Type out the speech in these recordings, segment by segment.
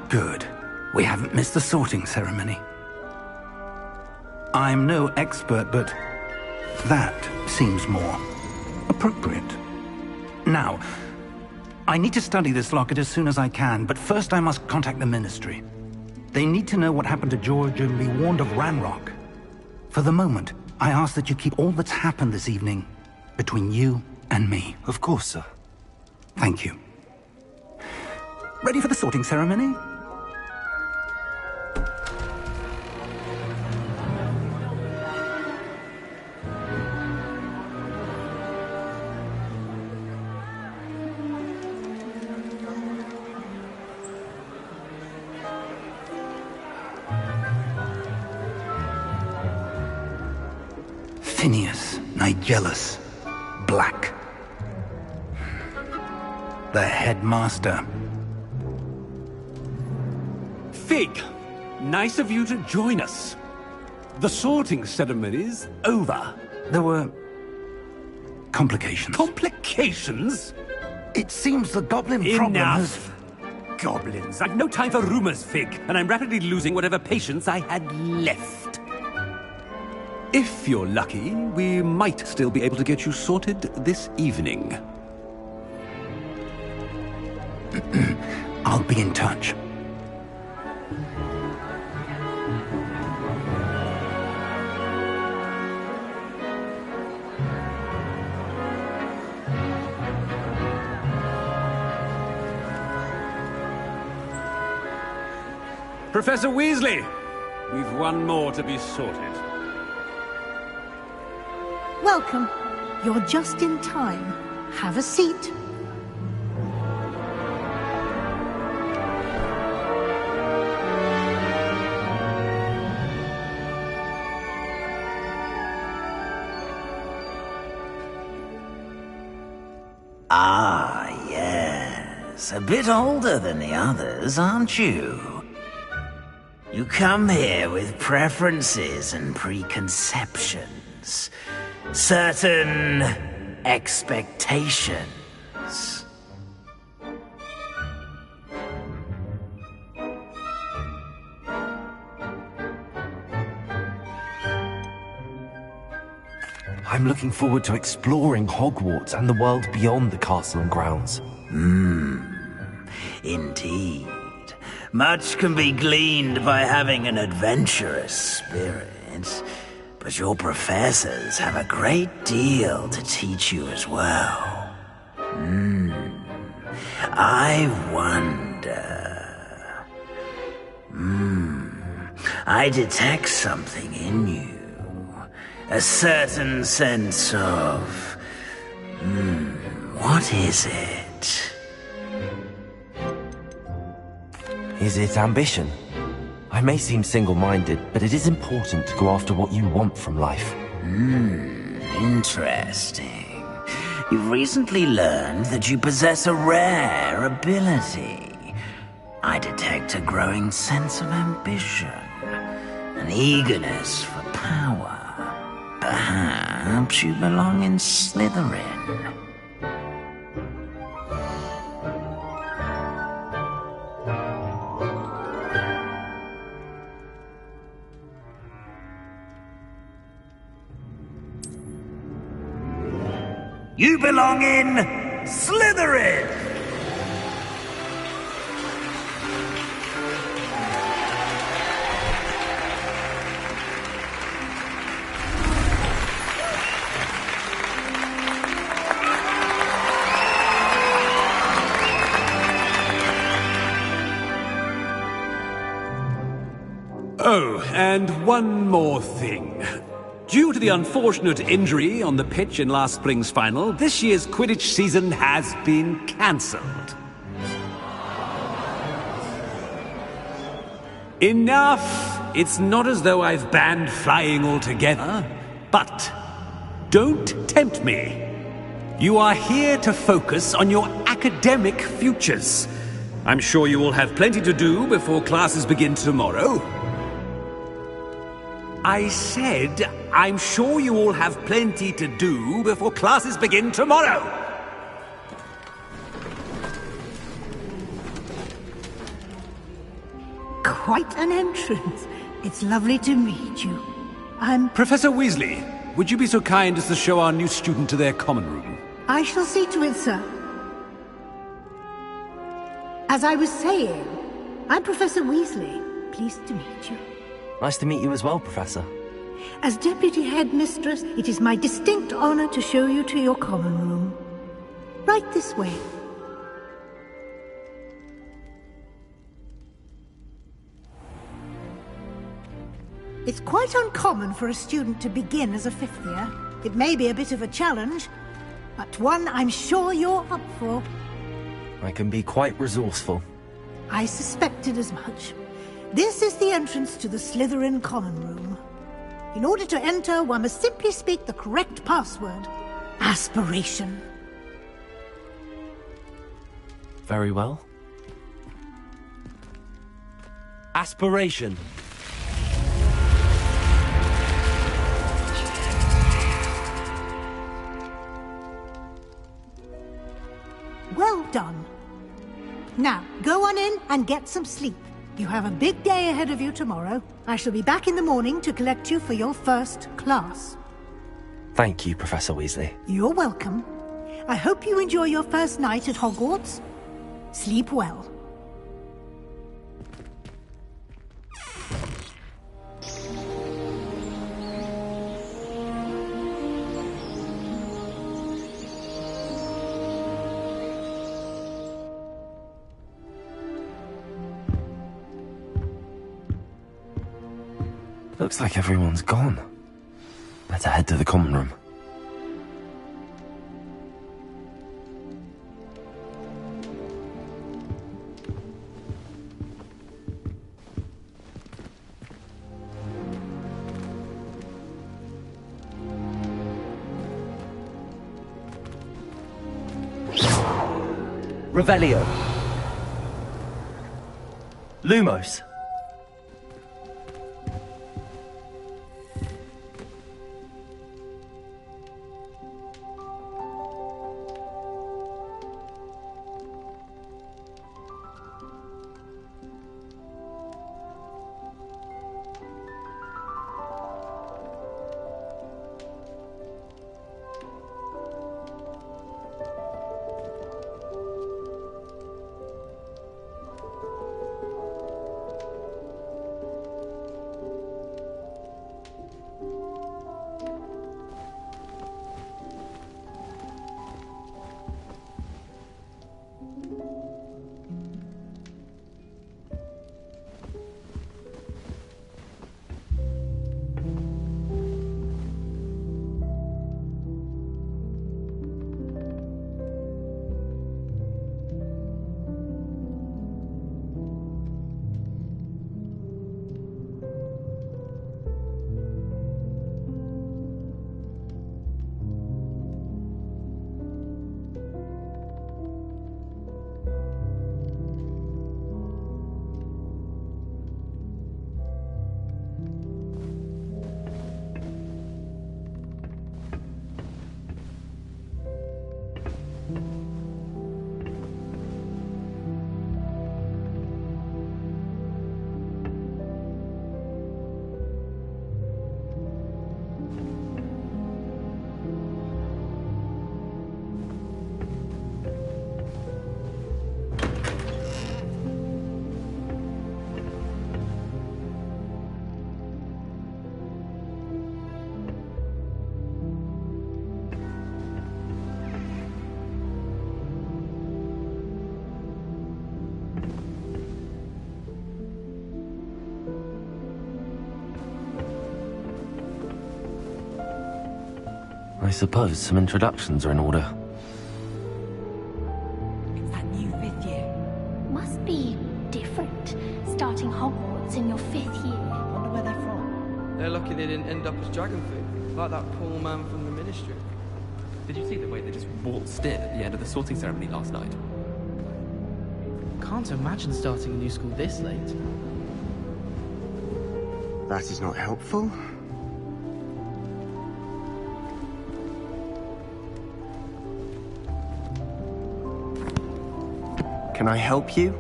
Good. We haven't missed the sorting ceremony. I'm no expert, but that seems more appropriate. Now, I need to study this locket as soon as I can, but first I must contact the Ministry. They need to know what happened to George and be warned of Ranrock. For the moment, I ask that you keep all that's happened this evening between you and me. Of course, sir. Thank you. Ready for the sorting ceremony? Phineas, Nigellus, Black. The headmaster. Fig, nice of you to join us. The sorting ceremony's over. There were complications. Complications? It seems the goblin problem has... Enough! Goblins. I've no time for rumors, Fig, and I'm rapidly losing whatever patience I had left. If you're lucky, we might still be able to get you sorted this evening. I'll be in touch. Professor Weasley, we've one more to be sorted. Welcome. You're just in time. Have a seat. Ah, yes. A bit older than the others, aren't you? You come here with preferences and preconceptions. Certain expectations. I'm looking forward to exploring Hogwarts and the world beyond the castle and grounds. Indeed. Much can be gleaned by having an adventurous spirit. But your professors have a great deal to teach you as well. I wonder... I detect something in you. A certain sense of... what is it? Is it ambition? I may seem single-minded, but it is important to go after what you want from life. Interesting. You've recently learned that you possess a rare ability. I detect a growing sense of ambition, an eagerness for power. Perhaps you belong in Slytherin. You belong in Slytherin! Oh, and one more thing. Due to the unfortunate injury on the pitch in last spring's final, this year's Quidditch season has been cancelled. Enough! It's not as though I've banned flying altogether, but don't tempt me. You are here to focus on your academic futures. I'm sure you will have plenty to do before classes begin tomorrow. I said, I'm sure you all have plenty to do before classes begin tomorrow. quite an entrance. It's lovely to meet you. Professor Weasley, would you be so kind as to show our new student to their common room? I shall see to it, sir. As I was saying, I'm Professor Weasley. Pleased to meet you. Nice to meet you as well, Professor. As Deputy Headmistress, it is my distinct honor to show you to your common room. Right this way. It's quite uncommon for a student to begin as a fifth year. It may be a bit of a challenge, but one I'm sure you're up for. I can be quite resourceful. I suspected as much. This is the entrance to the Slytherin common room. In order to enter, one must simply speak the correct password. Aspiration. Very well. Aspiration. Well done. Now, go on in and get some sleep. You have a big day ahead of you tomorrow. I shall be back in the morning to collect you for your first class. Thank you, Professor Weasley. You're welcome. I hope you enjoy your first night at Hogwarts. Sleep well. Looks like everyone's gone. Better head to the common room. Revelio. Lumos. I suppose some introductions are in order. It's that new fifth year. Must be different, starting Hogwarts in your fifth year. Wonder where they're from. They're lucky they didn't end up as dragon food, like that poor man from the Ministry. Did you see the way they just waltzed in at the end of the sorting ceremony last night? Can't imagine starting a new school this late. That is not helpful. Can I help you?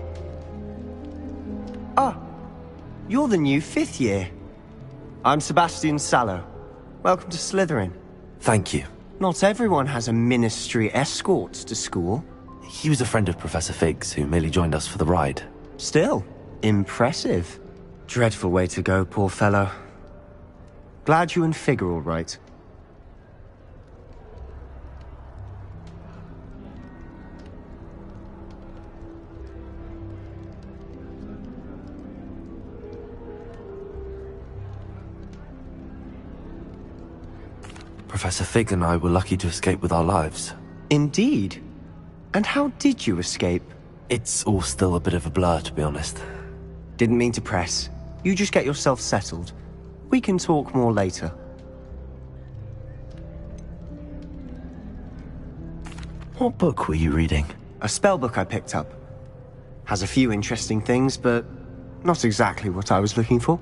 Ah, You're the new 5th year. I'm Sebastian Sallow. Welcome to Slytherin. Thank you. Not everyone has a ministry escort to school. He was a friend of Professor Fig's, who merely joined us for the ride. Still, impressive. Dreadful way to go, poor fellow. Glad you and Fig are all right. Professor Fig and I were lucky to escape with our lives. Indeed. And how did you escape? It's all still a bit of a blur, to be honest. Didn't mean to press. You just get yourself settled. We can talk more later. What book were you reading? A spellbook I picked up. Has a few interesting things, but not exactly what I was looking for.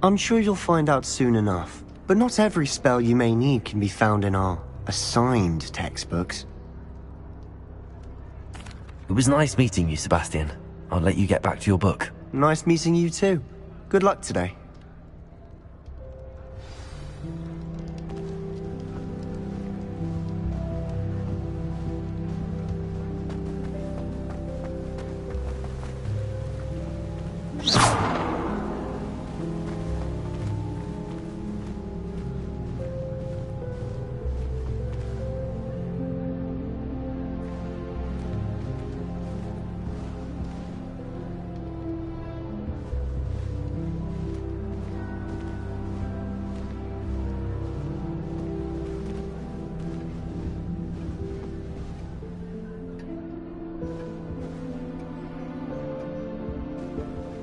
I'm sure you'll find out soon enough. But not every spell you may need can be found in our assigned textbooks. It was nice meeting you, Sebastian. I'll let you get back to your book. Nice meeting you too. Good luck today.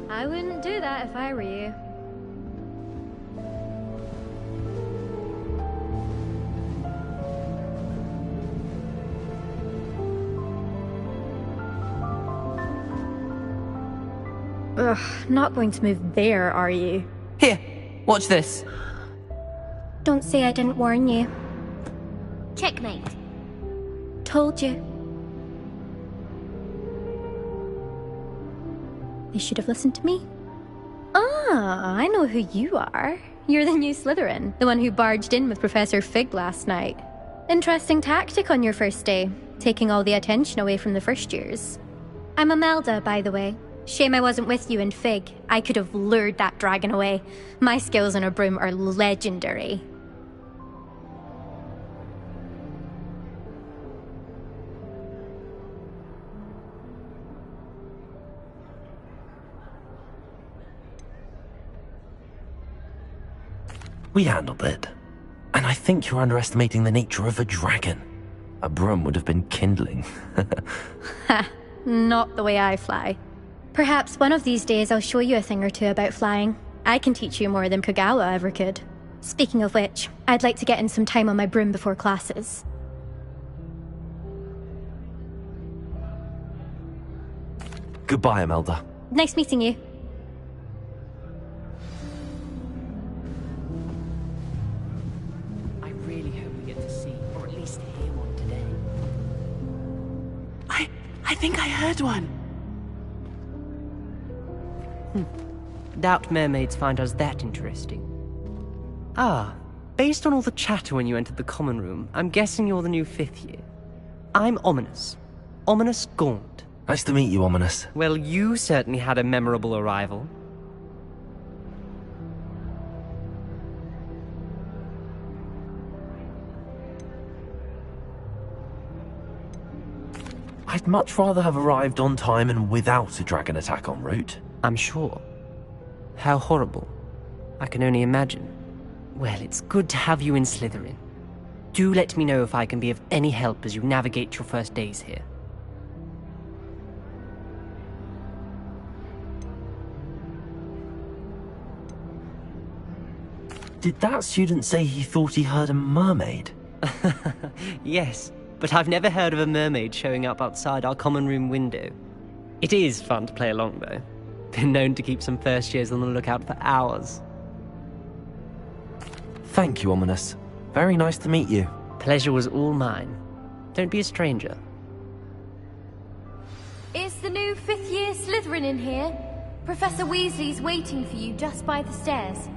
I wouldn't do that if I were you. Ugh, not going to move there, are you? Here, watch this. Don't say I didn't warn you. Checkmate. Told you. You should have listened to me. Ah, I know who you are. You're the new Slytherin, the one who barged in with Professor Fig last night. Interesting tactic on your first day, taking all the attention away from the first years. I'm Imelda, by the way. Shame I wasn't with you in Fig. I could have lured that dragon away. My skills on a broom are legendary. We handled it. And I think you're underestimating the nature of a dragon. A broom would have been kindling. Ha, not the way I fly. Perhaps one of these days I'll show you a thing or two about flying. I can teach you more than Kagawa ever could. Speaking of which, I'd like to get in some time on my broom before classes. Goodbye, Imelda. Nice meeting you. I really hope we get to see, or at least hear one today. I think I heard one. Doubt mermaids find us that interesting. Ah, based on all the chatter when you entered the common room, I'm guessing you're the new 5th year. I'm Ominous. Ominous Gaunt. Nice to meet you, Ominous. Well, you certainly had a memorable arrival. I'd much rather have arrived on time and without a dragon attack en route. I'm sure. How horrible. I can only imagine. Well, it's good to have you in Slytherin. Do let me know if I can be of any help as you navigate your first days here. Did that student say he thought he heard a mermaid? Yes, but I've never heard of a mermaid showing up outside our common room window. It is fun to play along, though. Been known to keep some first years on the lookout for hours. Thank you, Ominous. Very nice to meet you. Pleasure was all mine. Don't be a stranger. Is the new 5th year Slytherin in here? Professor Weasley's waiting for you just by the stairs.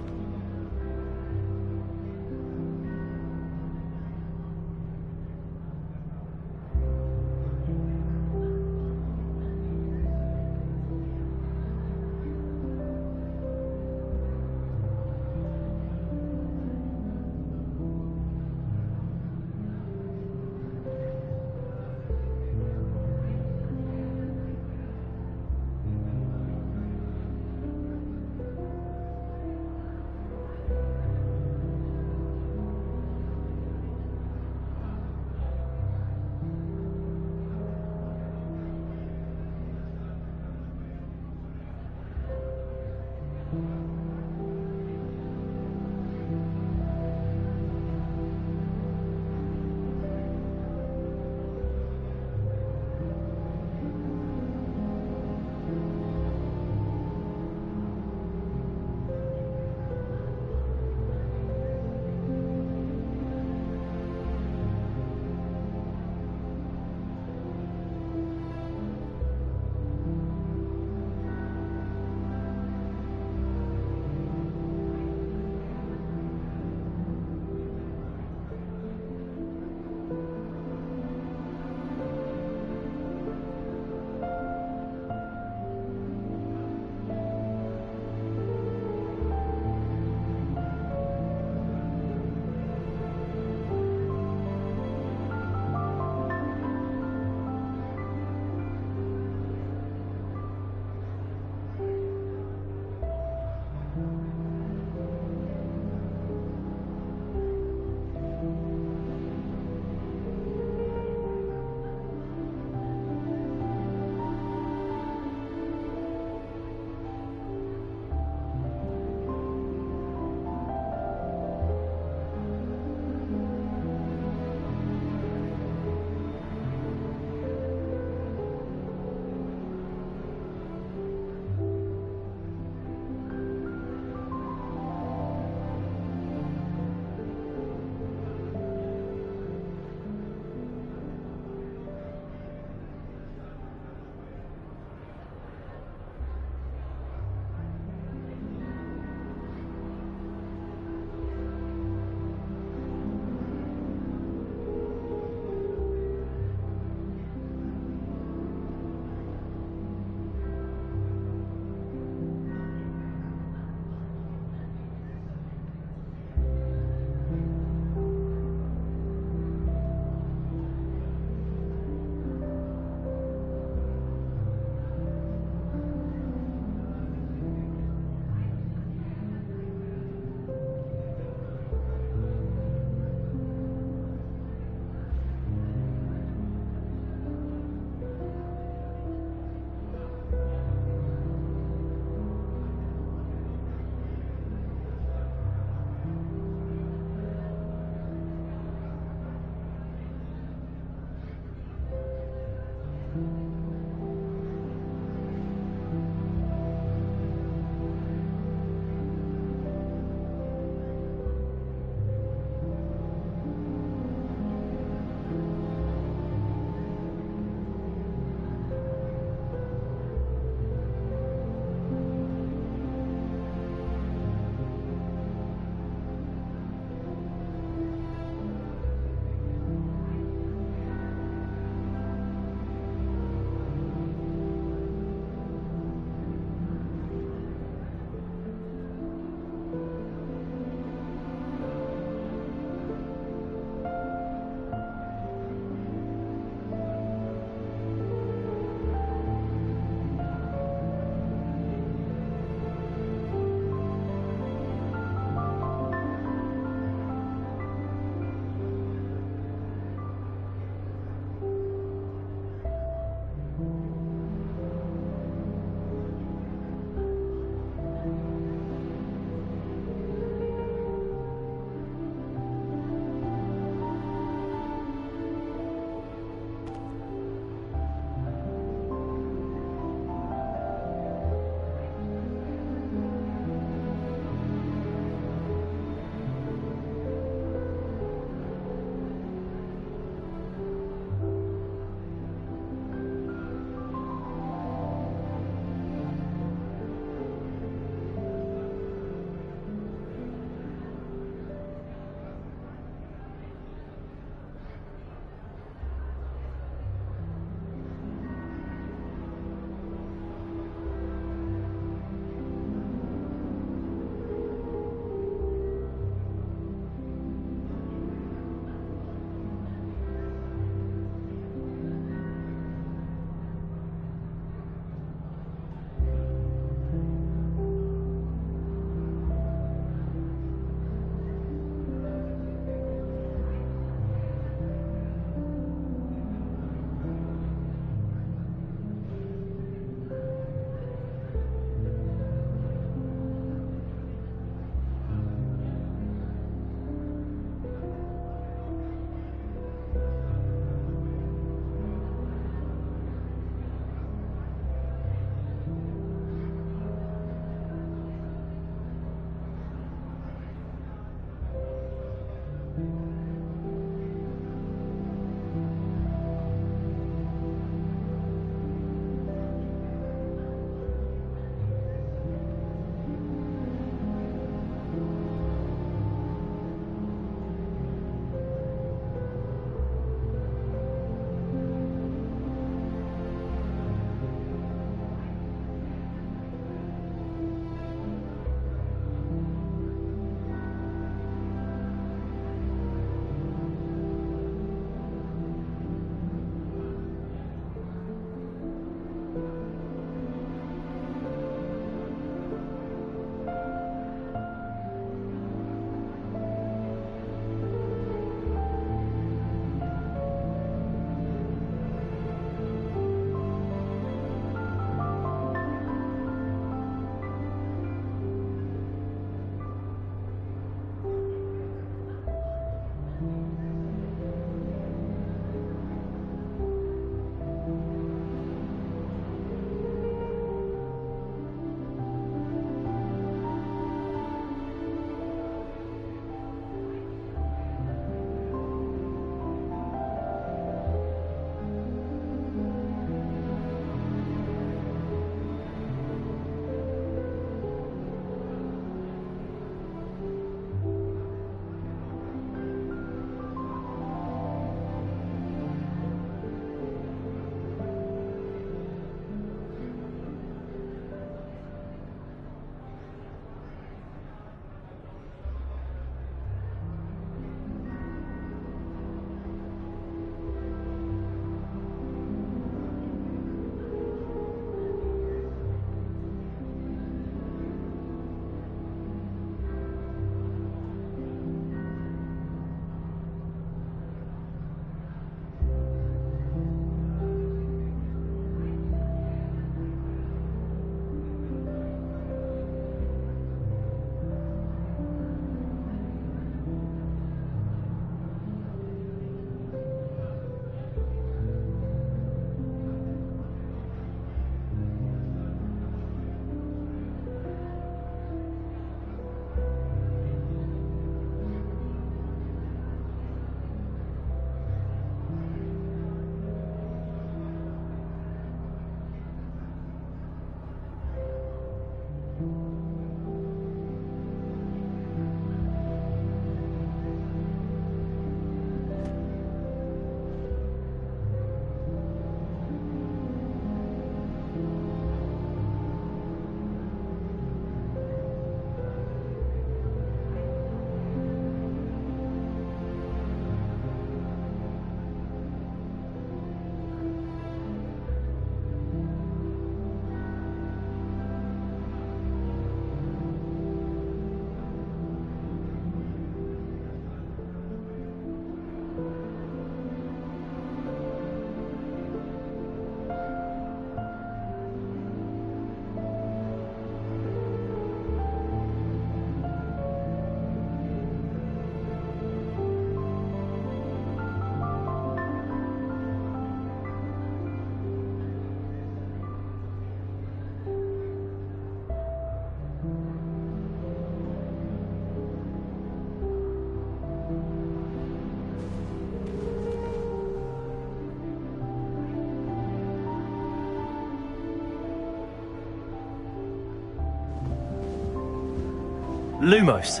Lumos.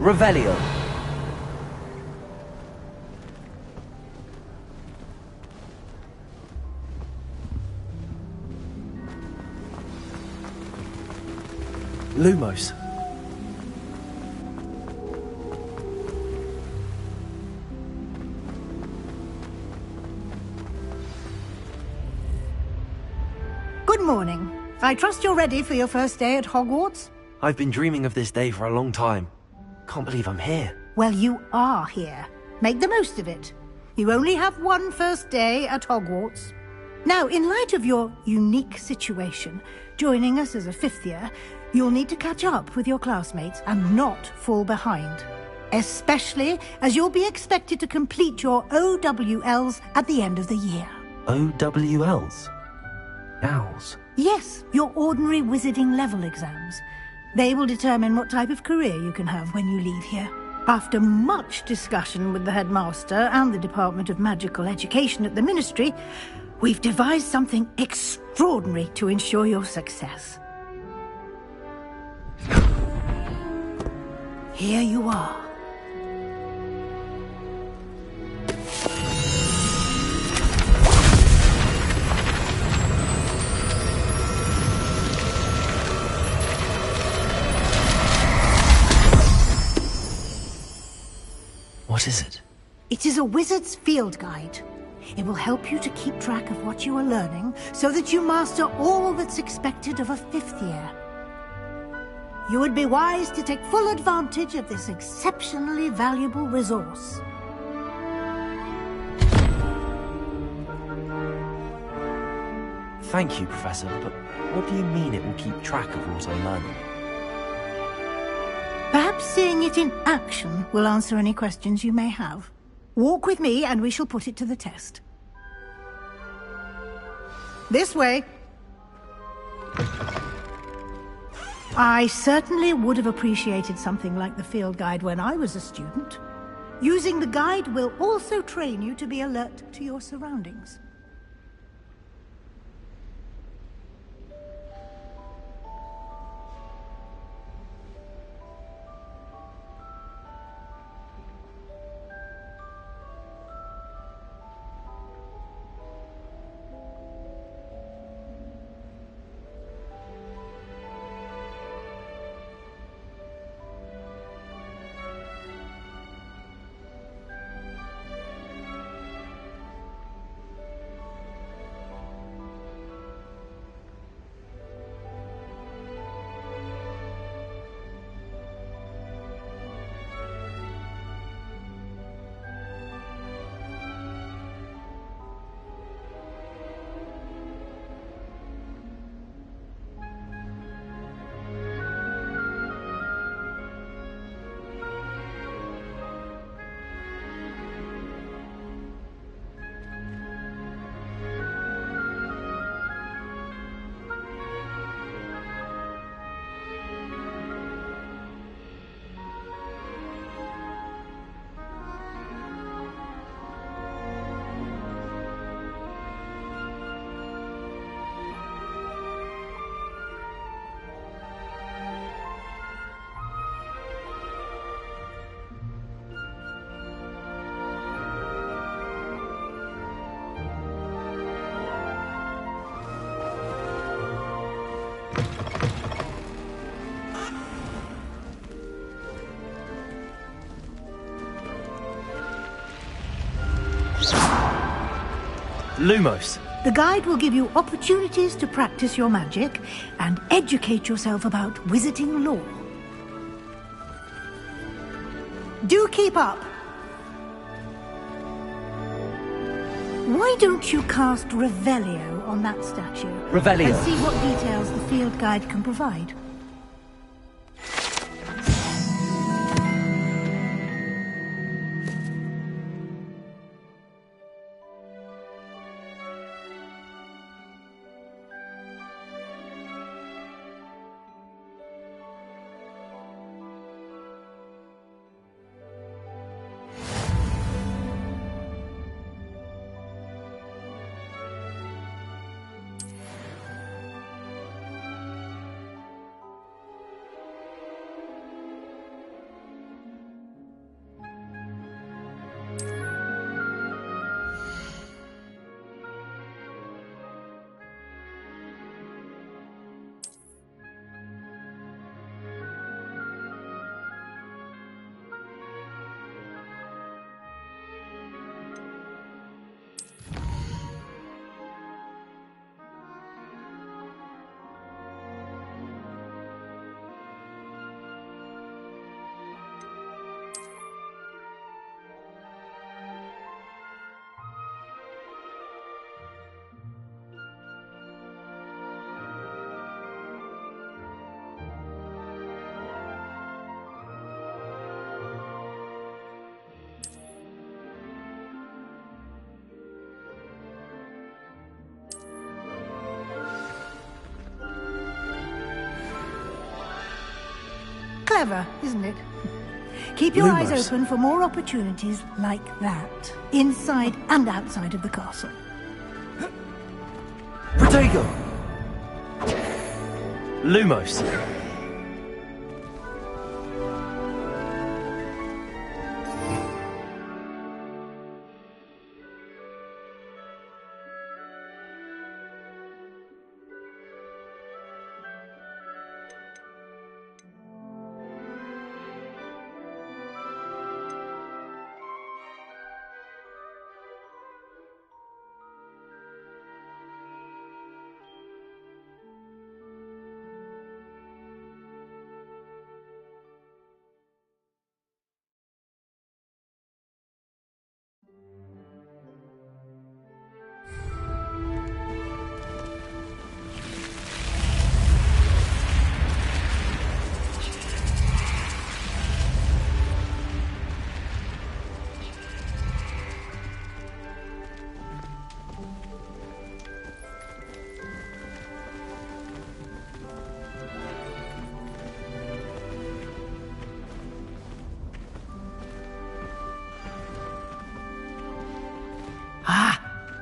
Revelio. Lumos. Good morning. I trust you're ready for your first day at Hogwarts? I've been dreaming of this day for a long time. Can't believe I'm here. Well, you are here. Make the most of it. You only have one first day at Hogwarts. Now, in light of your unique situation, joining us as a fifth year, you'll need to catch up with your classmates and not fall behind. Especially as you'll be expected to complete your OWLs at the end of the year. OWLs? Owls? Yes, your ordinary wizarding level exams. They will determine what type of career you can have when you leave here. After much discussion with the headmaster and the Department of Magical Education at the Ministry, we've devised something extraordinary to ensure your success. Here you are. What is it? It is a wizard's field guide. It will help you to keep track of what you are learning so that you master all that's expected of a fifth year. You would be wise to take full advantage of this exceptionally valuable resource. Thank you, Professor, but what do you mean it will keep track of what I'm learning? Perhaps seeing it in action will answer any questions you may have. Walk with me and we shall put it to the test. This way. I certainly would have appreciated something like the field guide when I was a student. Using the guide will also train you to be alert to your surroundings. Lumos. The guide will give you opportunities to practice your magic and educate yourself about wizarding lore. Do keep up! Why don't you cast Revelio on that statue? Revelio. And see what details the field guide can provide. Clever, isn't it? Keep your eyes Lumos. open for more opportunities like that, inside and outside of the castle. Protego! Lumos.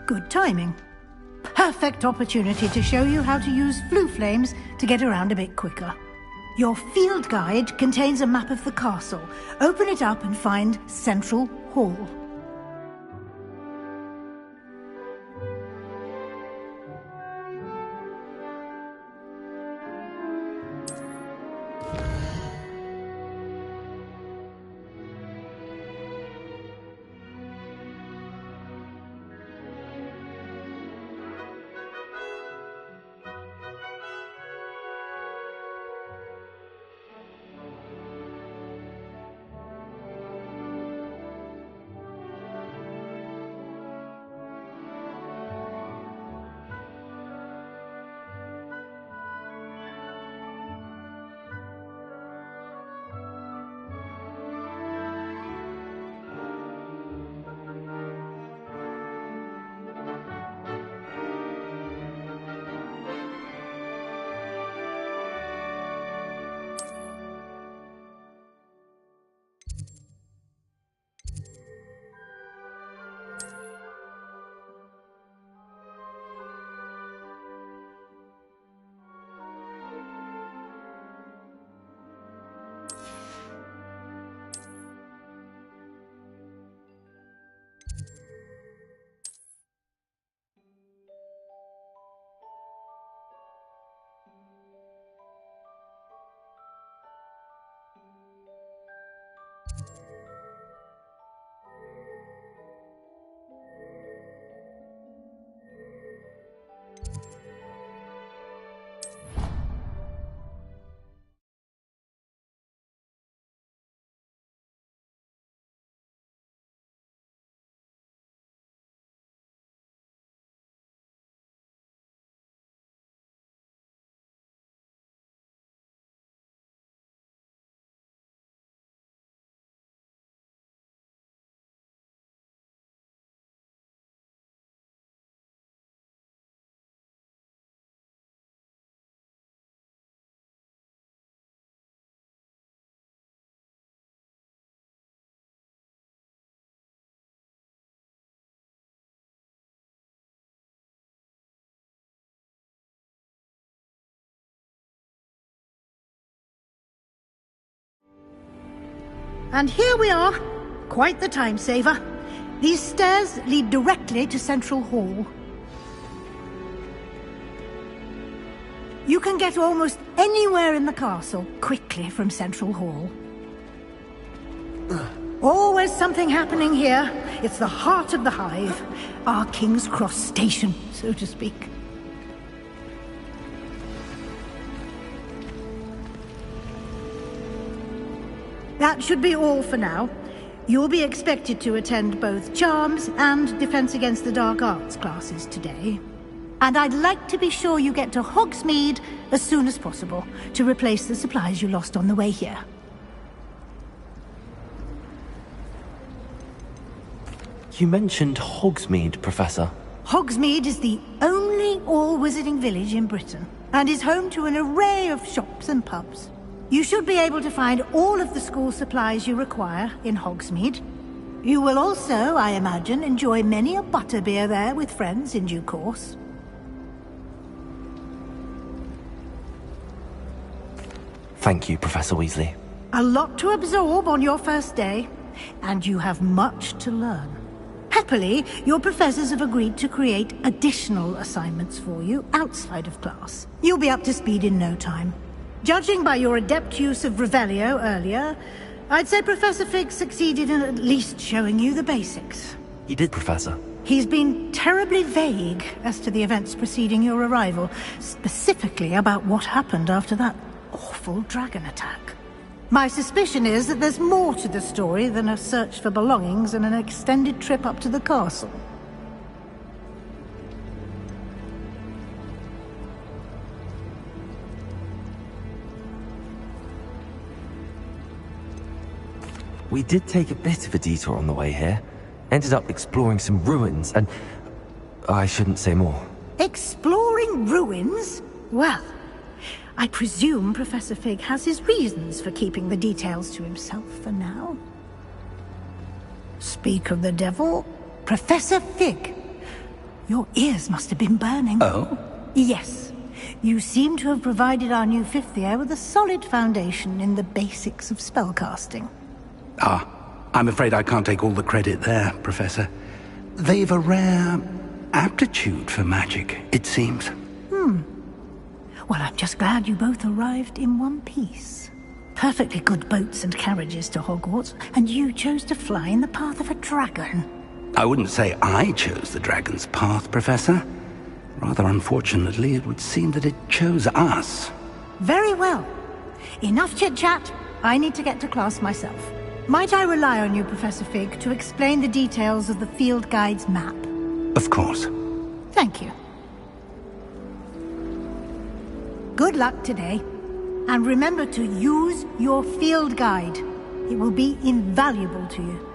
Good timing. Perfect opportunity to show you how to use flue flames to get around a bit quicker. Your field guide contains a map of the castle. Open it up and find Central Hall. And here we are. Quite the time saver. These stairs lead directly to Central Hall. You can get almost anywhere in the castle quickly from Central Hall. Always something happening here. It's the heart of the hive. Our King's Cross station, so to speak. That should be all for now. You'll be expected to attend both Charms and Defense Against the Dark Arts classes today. And I'd like to be sure you get to Hogsmeade as soon as possible to replace the supplies you lost on the way here. You mentioned Hogsmeade, Professor. Hogsmeade is the only all-wizarding village in Britain, and is home to an array of shops and pubs. You should be able to find all of the school supplies you require in Hogsmeade. You will also, I imagine, enjoy many a butterbeer there with friends in due course. Thank you, Professor Weasley. A lot to absorb on your first day, and you have much to learn. Happily, your professors have agreed to create additional assignments for you outside of class. You'll be up to speed in no time. Judging by your adept use of Revelio earlier, I'd say Professor Fig succeeded in at least showing you the basics. He did, Professor. He's been terribly vague as to the events preceding your arrival, specifically about what happened after that awful dragon attack. My suspicion is that there's more to the story than a search for belongings and an extended trip up to the castle. We did take a bit of a detour on the way here. Ended up exploring some ruins and... I shouldn't say more. Exploring ruins? Well, I presume Professor Fig has his reasons for keeping the details to himself for now. Speak of the devil, Professor Fig. Your ears must have been burning. Oh? Yes. You seem to have provided our new fifth year with a solid foundation in the basics of spellcasting. Ah, I'm afraid I can't take all the credit there, Professor. They've a rare aptitude for magic, it seems. Well, I'm just glad you both arrived in one piece. Perfectly good boats and carriages to Hogwarts, and you chose to fly in the path of a dragon. I wouldn't say I chose the dragon's path, Professor. Rather unfortunately, it would seem that it chose us. Very well. Enough chit-chat. I need to get to class myself. Might I rely on you, Professor Fig, to explain the details of the field guide's map? Of course. Thank you. Good luck today. And remember to use your field guide. It will be invaluable to you.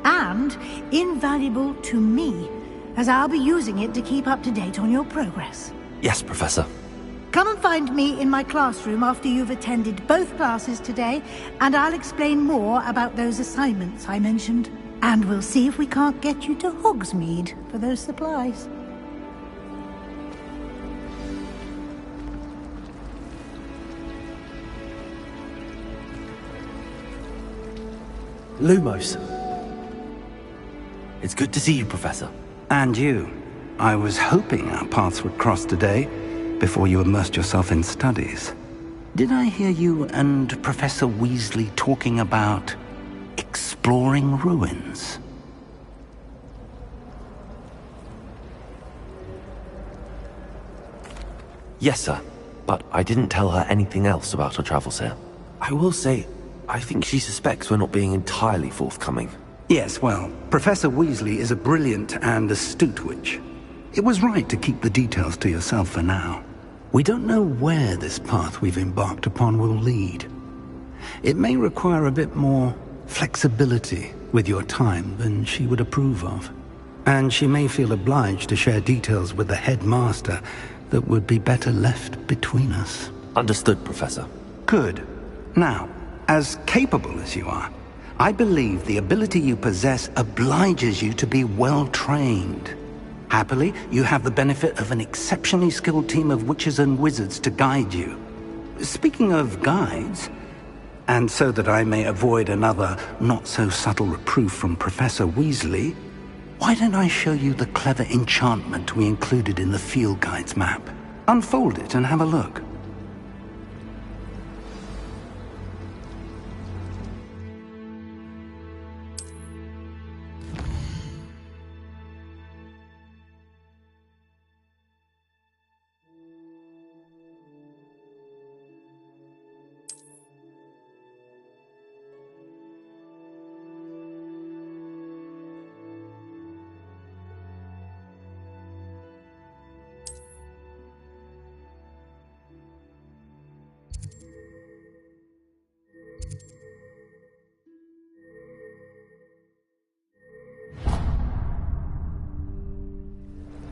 And invaluable to me, as I'll be using it to keep up to date on your progress. Yes, Professor. Come and find me in my classroom after you've attended both classes today, and I'll explain more about those assignments I mentioned. And we'll see if we can't get you to Hogsmeade for those supplies. Lumos. It's good to see you, Professor. And you. I was hoping our paths would cross today, before you immersed yourself in studies. Did I hear you and Professor Weasley talking about exploring ruins? Yes, sir. But I didn't tell her anything else about her travels here. I will say, I think she suspects we're not being entirely forthcoming. Yes, well, Professor Weasley is a brilliant and astute witch. It was right to keep the details to yourself for now. We don't know where this path we've embarked upon will lead. It may require a bit more flexibility with your time than she would approve of. And she may feel obliged to share details with the headmaster that would be better left between us. Understood, Professor. Good. Now, as capable as you are, I believe the ability you possess obliges you to be well-trained. Happily, you have the benefit of an exceptionally skilled team of witches and wizards to guide you. Speaking of guides, and so that I may avoid another not-so-subtle reproof from Professor Weasley, why don't I show you the clever enchantment we included in the field guide's map? Unfold it and have a look.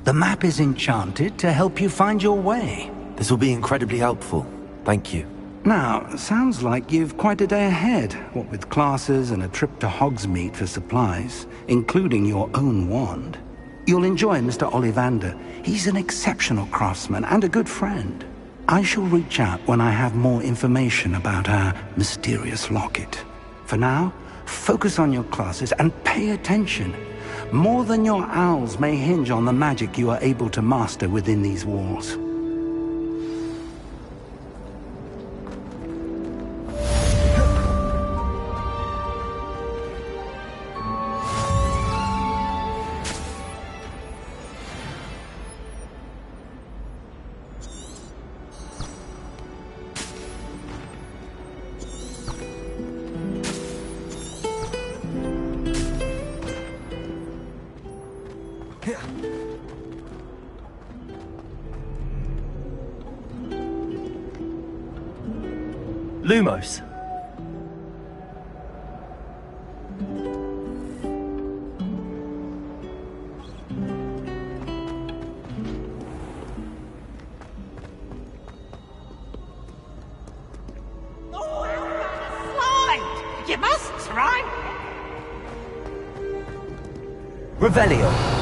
The map is enchanted to help you find your way. This will be incredibly helpful. Thank you. Now, sounds like you've quite a day ahead, what with classes and a trip to Hogsmeade for supplies, including your own wand. You'll enjoy Mr. Ollivander. He's an exceptional craftsman and a good friend. I shall reach out when I have more information about our mysterious locket. For now, focus on your classes and pay attention. More than your owls may hinge on the magic you are able to master within these walls. Lumos. You must try. Revelio.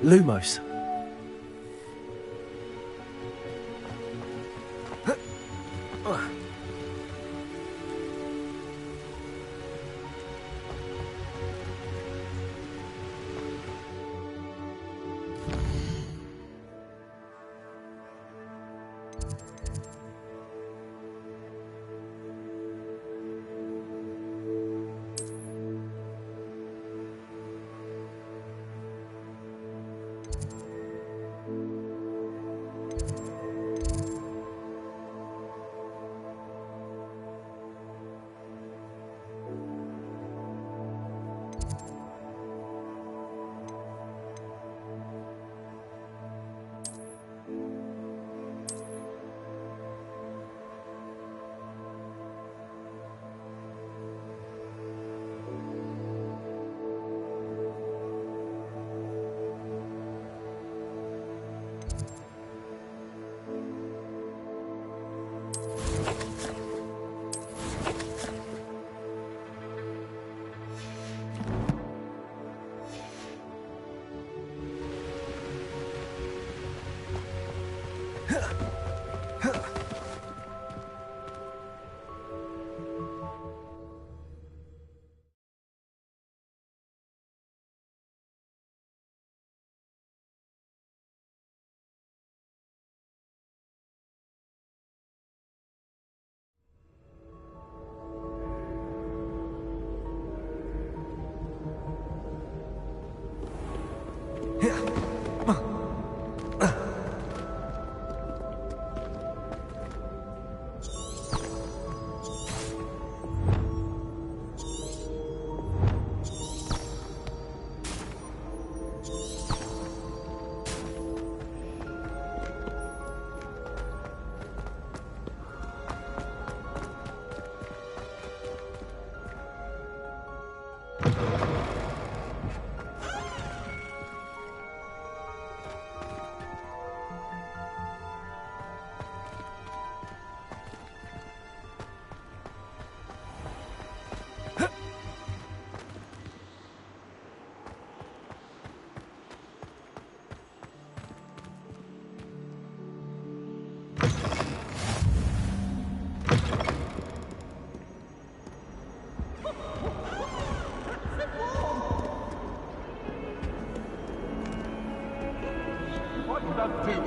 Lumos.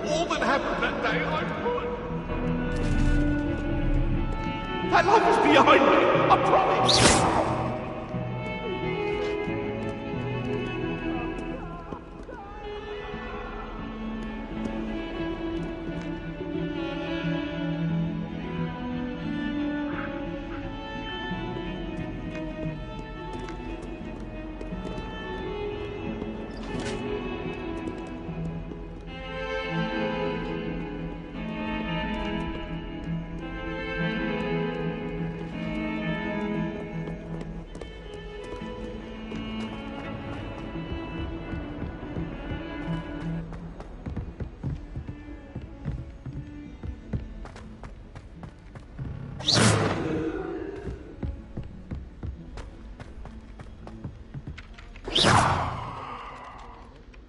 all that happened that day, I would. That life is behind me, I promise.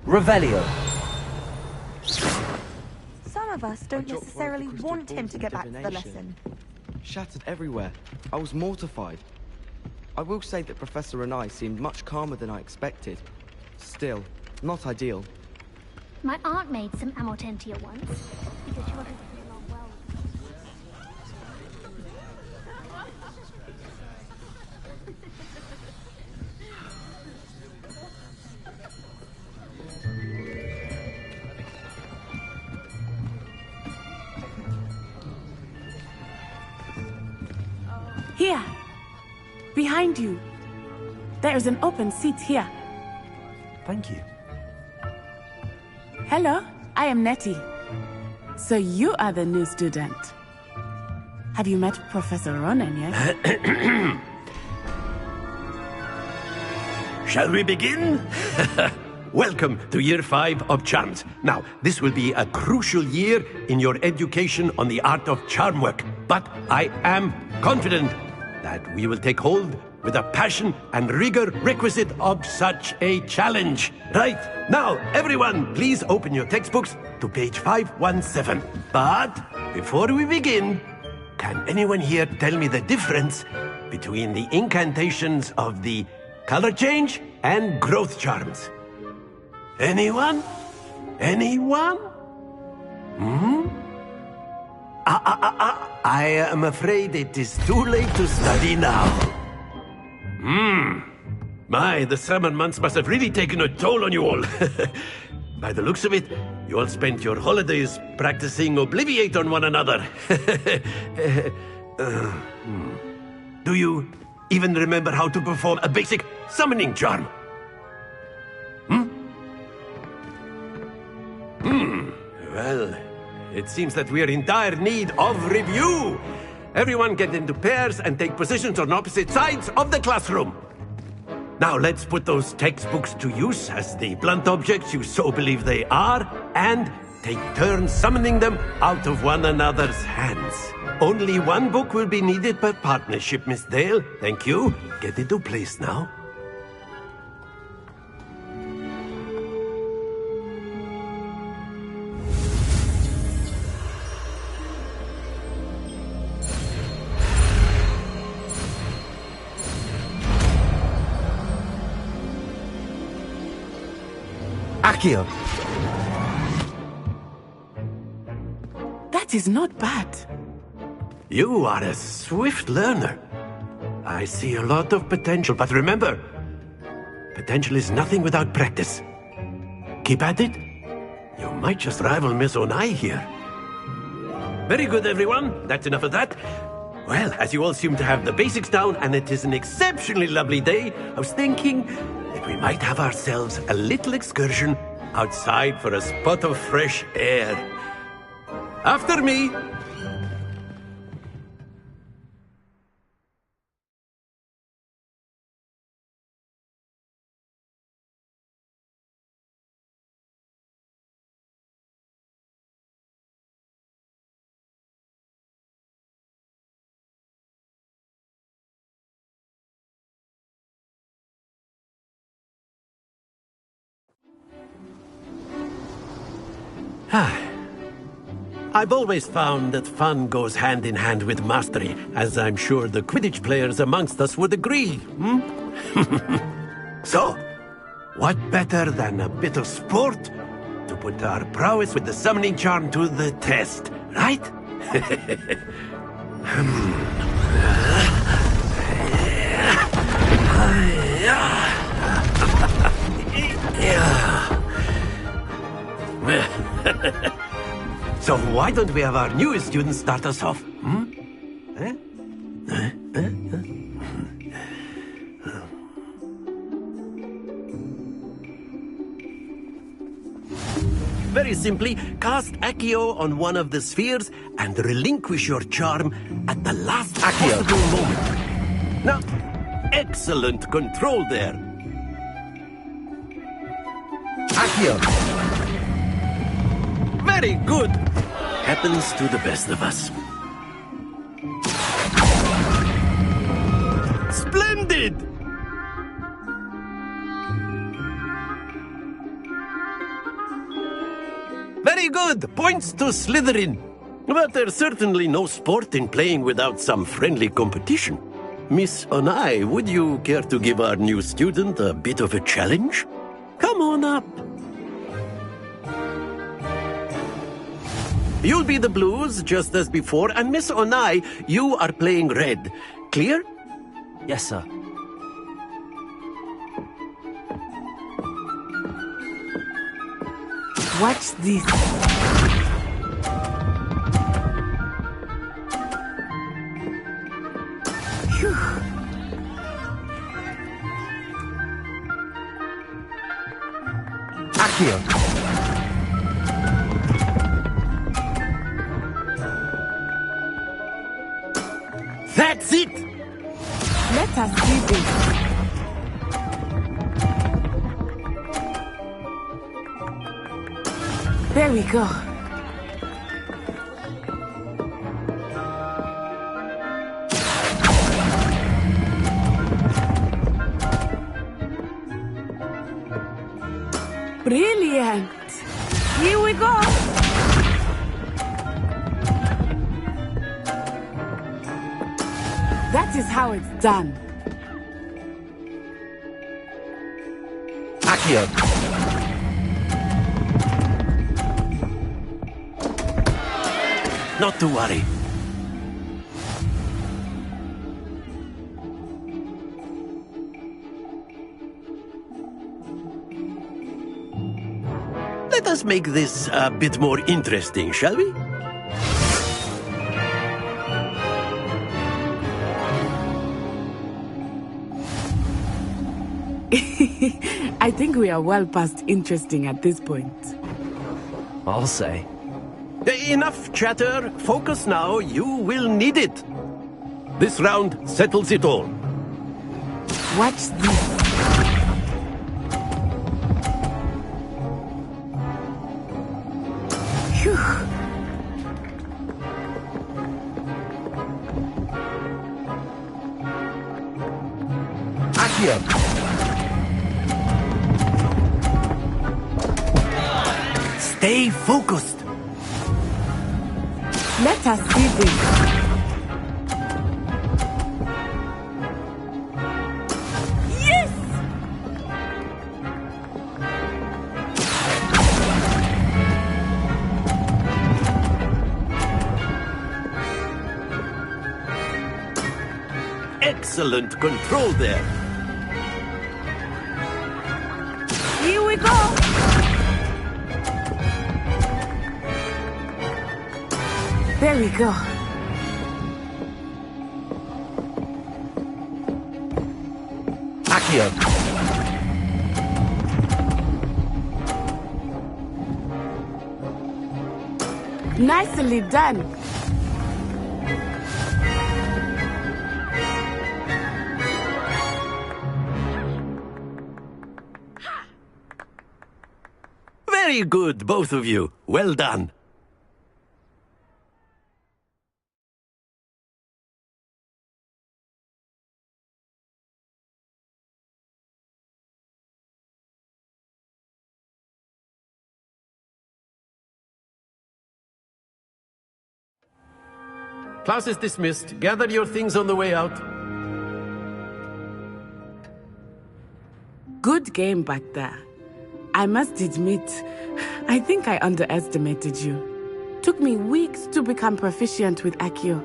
Revelio. Some of us don't necessarily want him to get back to the lesson. Shattered everywhere. I was mortified. I will say that Professor and I seemed much calmer than I expected. Still, not ideal. My aunt made some Amortentia once, because she wasn't getting along well. Here! Behind you! There is an open seat here. Thank you. Hello, I am Nettie. So you are the new student. Have you met Professor Ronan yet? Shall we begin? Welcome to Year 5 of Charms. Now, this will be a crucial year in your education on the art of charm work, but I am confident that we will take hold with the passion and rigor requisite of such a challenge. Right, now, everyone, please open your textbooks to page 517. But before we begin, can anyone here tell me the difference between the incantations of the color change and growth charms? Anyone? Anyone? I am afraid it is too late to study now. My, the summer months must have really taken a toll on you all. By the looks of it, you all spent your holidays practicing Obliviate on one another. Do you even remember how to perform a basic summoning charm? Well, it seems that we are in dire need of review. Everyone get into pairs and take positions on opposite sides of the classroom. Now let's put those textbooks to use as the blunt objects you so believe they are, and take turns summoning them out of one another's hands. Only one book will be needed per partnership, Miss Dale. Thank you. Get into place now. Accio. That is not bad. You are a swift learner. I see a lot of potential, but remember, potential is nothing without practice. Keep at it. You might just rival Miss Onai here. Very good, everyone. That's enough of that. Well, as you all seem to have the basics down, and it is an exceptionally lovely day, I was thinking that we might have ourselves a little excursion outside for a spot of fresh air. After me. I've always found that fun goes hand in hand with mastery, as I'm sure the Quidditch players amongst us would agree, So, what better than a bit of sport to put our prowess with the summoning charm to the test, right? So why don't we have our newest student start us off? Very simply, cast Accio on one of the spheres and relinquish your charm at the last possible moment. Now, excellent control there. Accio. Very good. Happens to the best of us. Splendid! Very good! Points to Slytherin. But there's certainly no sport in playing without some friendly competition. Miss Onai, would you care to give our new student a bit of a challenge? Come on up. You'll be the blues, just as before, and Miss Onai, you are playing red. Clear? Yes, sir. Watch this. Phew. Accio. That's it! Let us see this. There we go. Brilliant! Here we go! That is how it's done. Accio. Not to worry. Let us make this a bit more interesting, shall we? I think we are well past interesting at this point. I'll say. Enough chatter. Focus now. You will need it. This round settles it all. Watch this. Phew. Accio. Stay focused. Let us see this. Yes! Excellent control there. Here we go. There we go. Accio. Nicely done. Very good, both of you. Well done. Class is dismissed. Gather your things on the way out. Good game back there. I must admit, I think I underestimated you. Took me weeks to become proficient with Accio.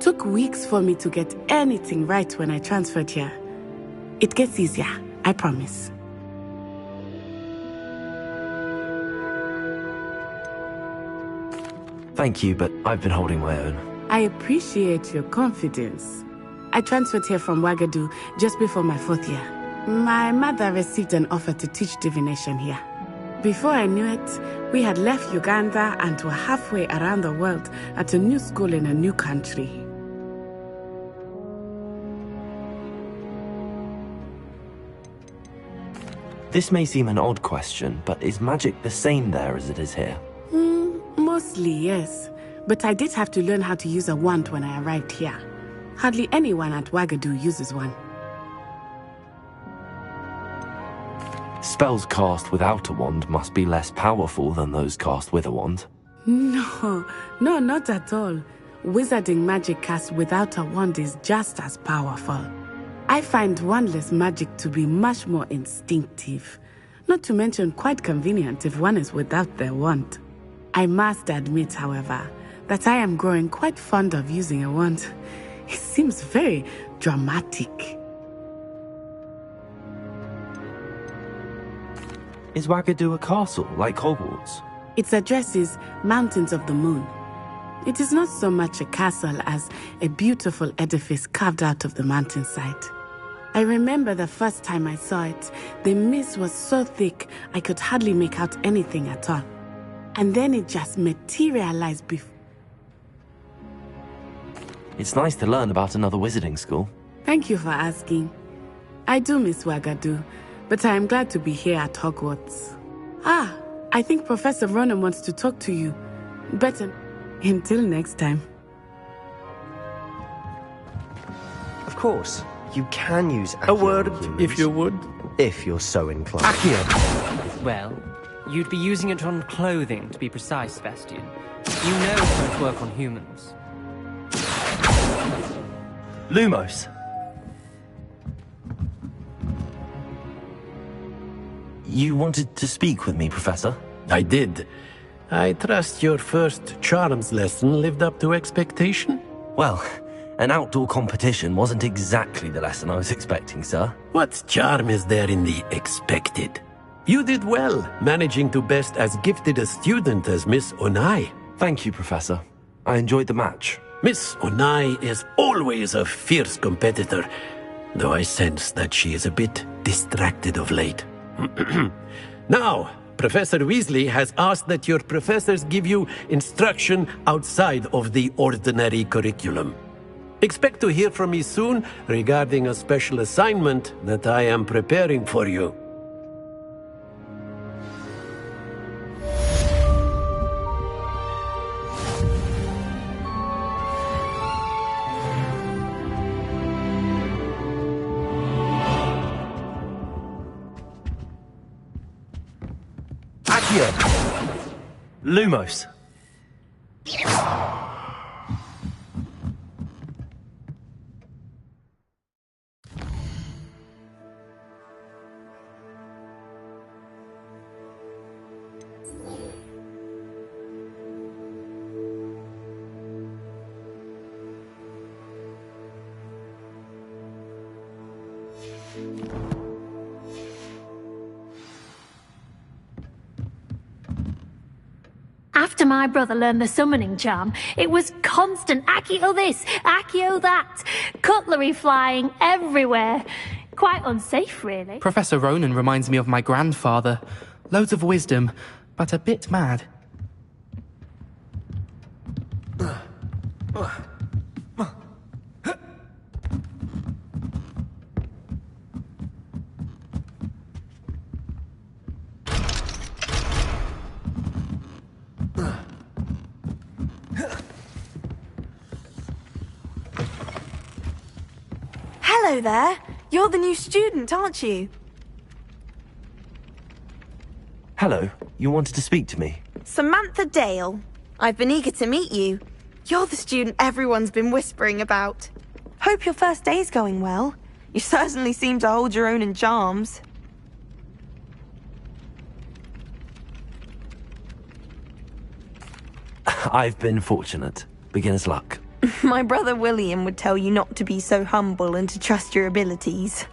Took weeks for me to get anything right when I transferred here. It gets easier, I promise. Thank you, but I've been holding my own. I appreciate your confidence. I transferred here from Wagadu just before my 4th year. My mother received an offer to teach divination here. Before I knew it, we had left Uganda and were halfway around the world at a new school in a new country. This may seem an odd question, but is magic the same there as it is here? Mostly, yes. But I did have to learn how to use a wand when I arrived here. Hardly anyone at Wagadu uses one. Spells cast without a wand must be less powerful than those cast with a wand. No, not at all. Wizarding magic cast without a wand is just as powerful. I find wandless magic to be much more instinctive. Not to mention quite convenient if one is without their wand. I must admit, however, that I am growing quite fond of using a wand. It seems very dramatic. Is Wagadu a castle, like Hogwarts? Its address is Mountains of the Moon. It is not so much a castle as a beautiful edifice carved out of the mountainside. I remember the first time I saw it, the mist was so thick I could hardly make out anything at all. And then it just materialized before. It's nice to learn about another wizarding school. Thank you for asking. I do miss Wagadu, but I am glad to be here at Hogwarts. I think Professor Ronan wants to talk to you. Better until next time. Of course, you can use Accio A word, on if you would. If you're so inclined. Accio! Well, you'd be using it on clothing, to be precise, Sebastian. You know it won't work on humans. Lumos! You wanted to speak with me, Professor? I did. I trust your first charms lesson lived up to expectation? Well, an outdoor competition wasn't exactly the lesson I was expecting, sir. What charm is there in the expected? You did well, managing to best as gifted a student as Miss Onai. Thank you, Professor. I enjoyed the match. Miss Onai is always a fierce competitor, though I sense that she is a bit distracted of late. Now, Professor Weasley has asked that your professors give you instruction outside of the ordinary curriculum. Expect to hear from me soon regarding a special assignment that I am preparing for you. Accio! Lumos! After my brother learned the summoning charm, it was constant Accio this, Accio that, cutlery flying everywhere. Quite unsafe, really. Professor Ronan reminds me of my grandfather. Loads of wisdom, but a bit mad. Hello there. You're the new student, aren't you? Hello. You wanted to speak to me? Samantha Dale. I've been eager to meet you. You're the student everyone's been whispering about. Hope your first day's going well. You certainly seem to hold your own in charms. I've been fortunate. Beginner's luck. My brother William would tell you not to be so humble and to trust your abilities.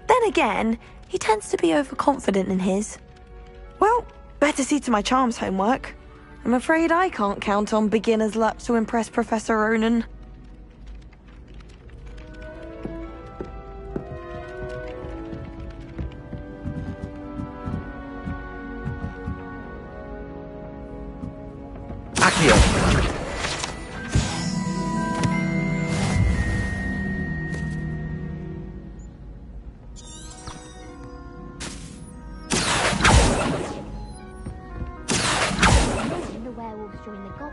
Then again, he tends to be overconfident in his. Well, better see to my charms homework. I'm afraid I can't count on beginner's luck to impress Professor Ronan.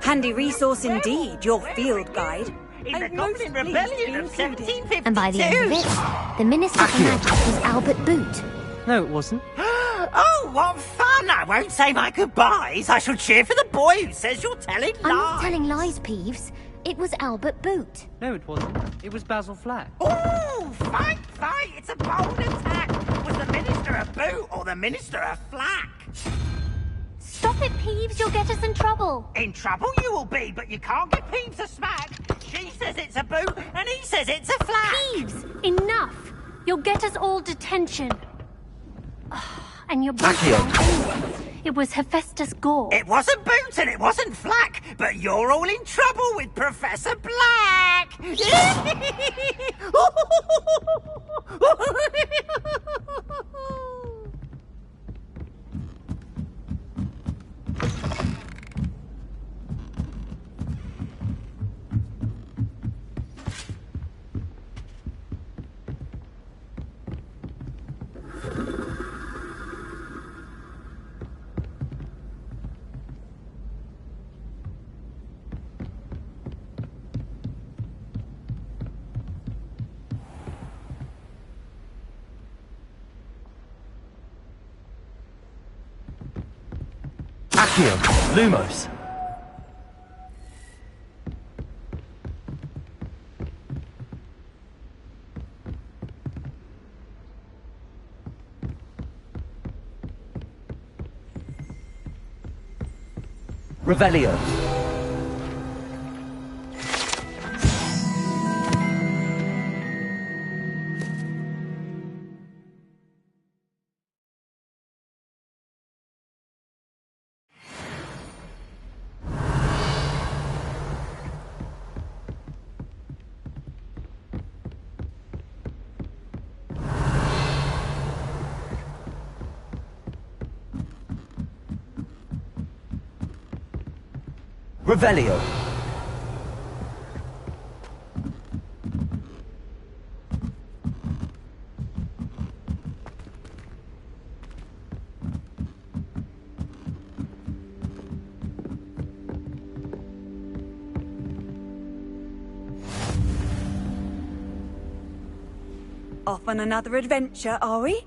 Handy resource indeed, your field guide. In the Goblin Rebellion of 1752. And by the end of it, the Minister for Magic was Albert Boot. No, it wasn't. Oh, what fun! I won't say my goodbyes. I shall cheer for the boy who says you're telling lies. I'm not telling lies, Peeves. It was Albert Boot. No, it wasn't. It was Basil Flack. Oh, fight! It's a bold attack. Was the Minister a boot or the Minister a flack? Stop it, Peeves. You'll get us in trouble. In trouble you will be, but you can't get Peeves a smack. She says it's a boot, and he says it's a flack. Peeves, enough. You'll get us all detention. And you're both wrong anyway. It was Hephaestus Gore. It wasn't boot and it wasn't flack, but you're all in trouble with Professor Black. Accio, Lumos. Revelio. Revelio. Off on another adventure, are we?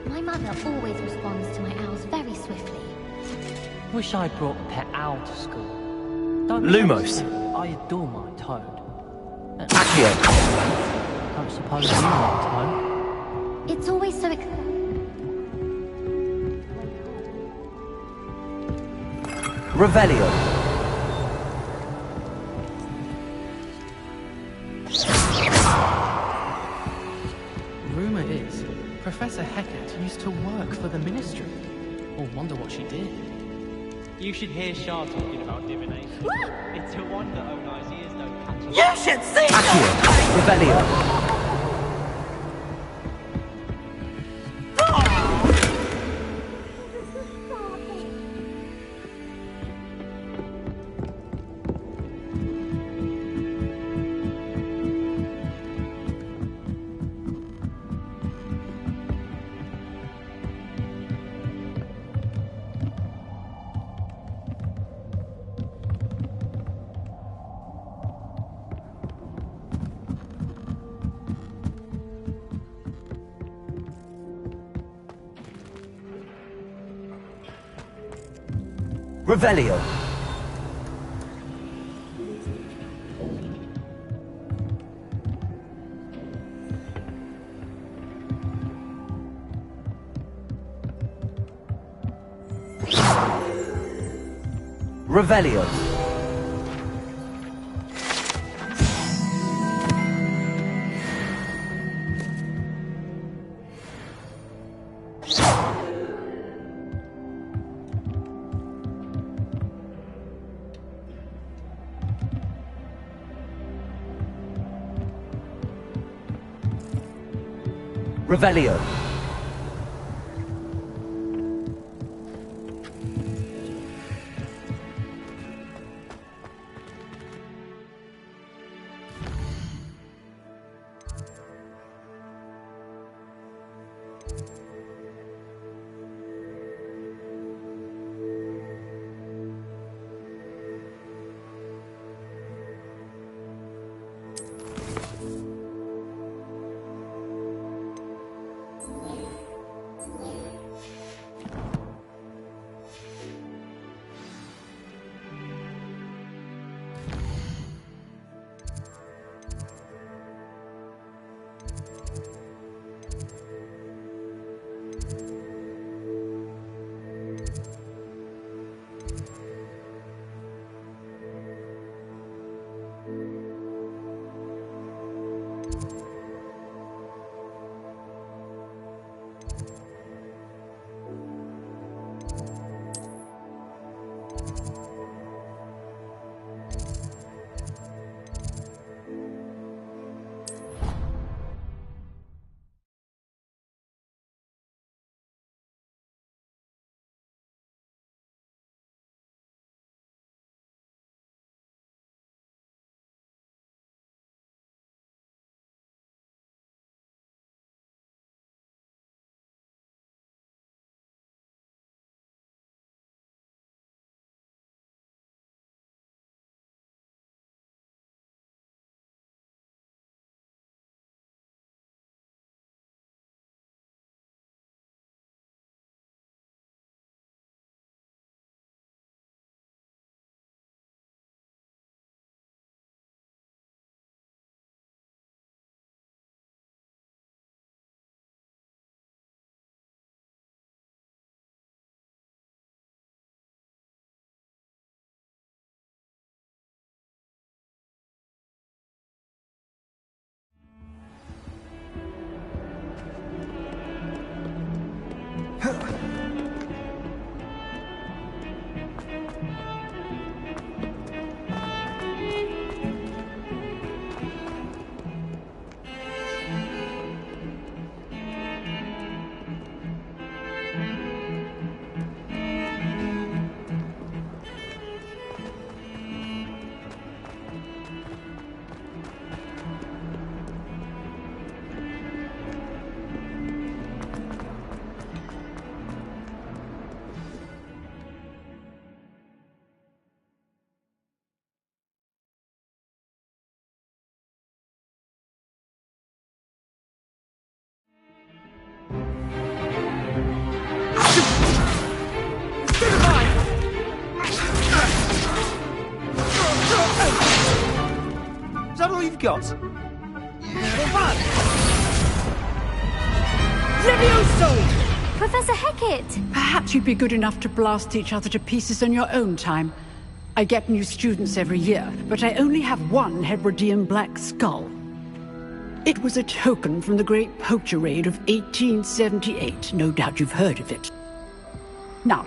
My mother always responds to my owls very swiftly. Wish I'd brought a pet owl to school. Don't Lumos. I adore my toad. Accio. Don't suppose you like toad? It's always so Revelio. Rumour is, Professor Hecat used to work for the Ministry. Or wonder what she did. You should hear Shah talking about divination. It's a wonder Onai's ears don't catch on. You should see Accio, Revelio. Revelio. Revelio. Revelio. Is that all you've got? Levioso! Professor Hecat! Perhaps you'd be good enough to blast each other to pieces in your own time. I get new students every year, but I only have one Hebridean black skull. It was a token from the Great Poacher Raid of 1878. No doubt you've heard of it. Now,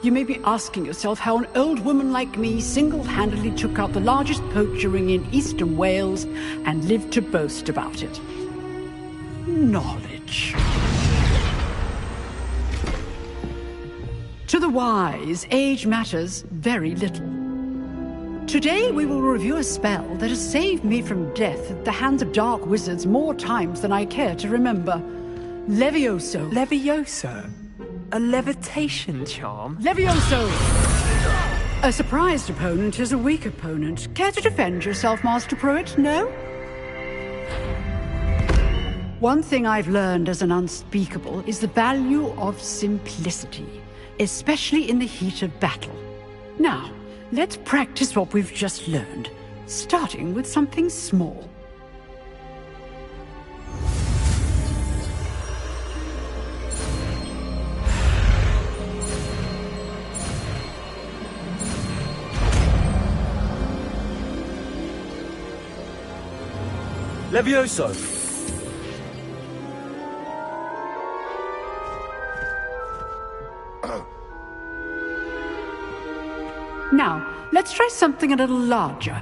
you may be asking yourself how an old woman like me single-handedly took out the largest poacher ring in eastern Wales and lived to boast about it. Knowledge. To the wise, age matters very little. Today we will review a spell that has saved me from death at the hands of dark wizards more times than I care to remember. Levioso. Levioso? A levitation charm? Levioso! A surprised opponent is a weak opponent. Care to defend yourself, Master Pruitt? No? One thing I've learned as an unspeakable is the value of simplicity, especially in the heat of battle. Now, let's practice what we've just learned, starting with something small. Levioso! Now, let's try something a little larger.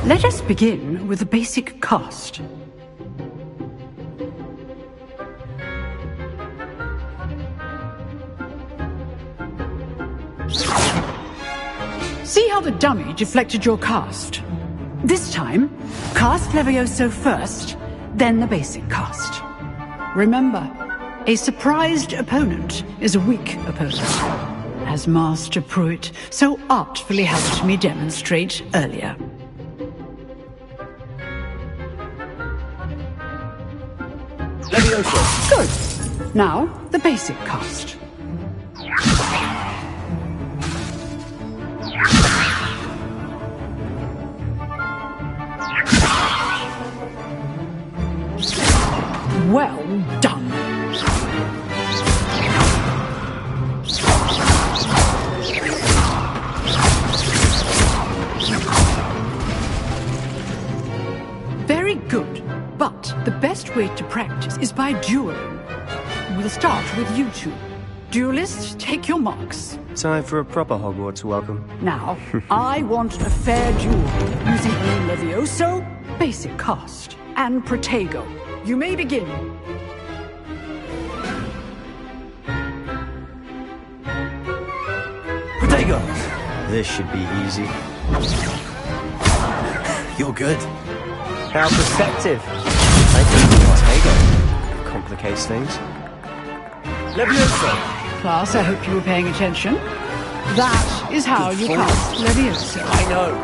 Let us begin with the basic cast. See how the dummy deflected your cast? This time, cast Levioso first, then the basic cast. Remember, a surprised opponent is a weak opponent, as Master Pruitt so artfully helped me demonstrate earlier. Levioso! Good. Now, the basic cast. Well done. Very good. But the best way to practice is by dueling. We'll start with you two. Duelists, take your marks. Time for a proper Hogwarts welcome. Now, I want a fair duel using only Levioso, basic cast, and Protego. You may begin. Protego! This should be easy. You're good. How perceptive. I think Protego complicates things. Levioso! Class, I hope you were paying attention. That is how you cast Levioso. I know.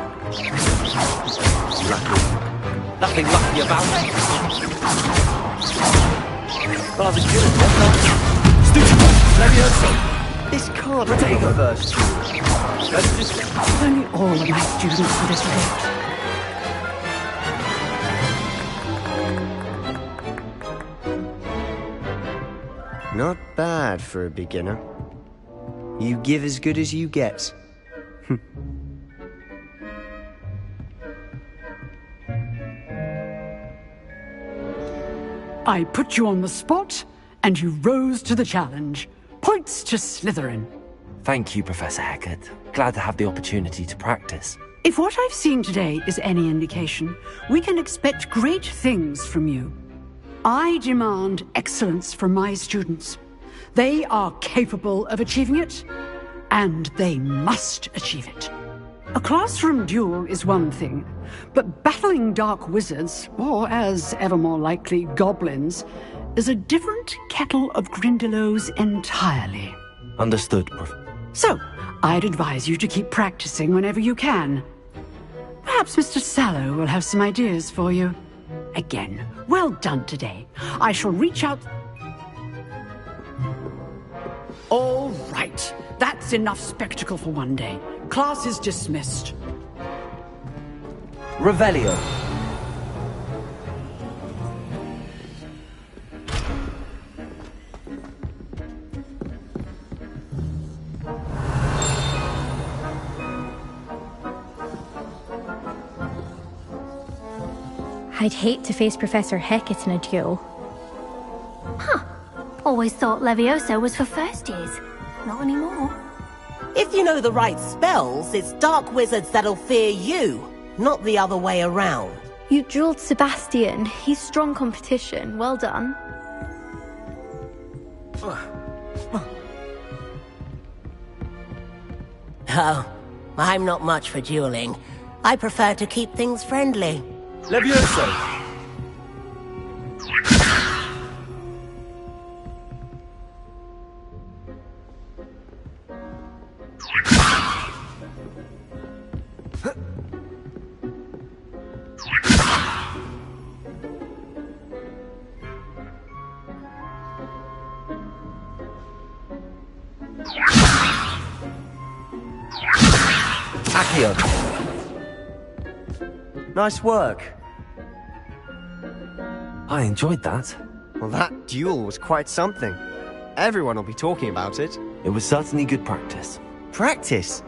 Nothing lucky about it. But I was good at that. Stupid! Levioso! This card will take a first. If only all of my students were this great. Not bad for a beginner. You give as good as you get. I put you on the spot, and you rose to the challenge. Points to Slytherin. Thank you, Professor Hecat. Glad to have the opportunity to practice. If what I've seen today is any indication, we can expect great things from you. I demand excellence from my students. They are capable of achieving it, and they must achieve it. A classroom duel is one thing, but battling dark wizards, or as ever more likely, goblins, is a different kettle of Grindylows entirely. Understood, Prof. So, I'd advise you to keep practicing whenever you can. Perhaps Mr. Sallow will have some ideas for you. Again, well done today. I shall reach out... All right. That's enough spectacle for one day. Class is dismissed. Revelio. I'd hate to face Professor Hecat in a duel. Huh. Always thought Levioso was for first years. Not anymore. If you know the right spells, it's dark wizards that'll fear you, not the other way around. You drilled Sebastian. He's strong competition. Well done. Oh, I'm not much for dueling. I prefer to keep things friendly. Levioso! Accio! Nice work. I enjoyed that. Well, that duel was quite something. Everyone will be talking about it. It was certainly good practice. Practice?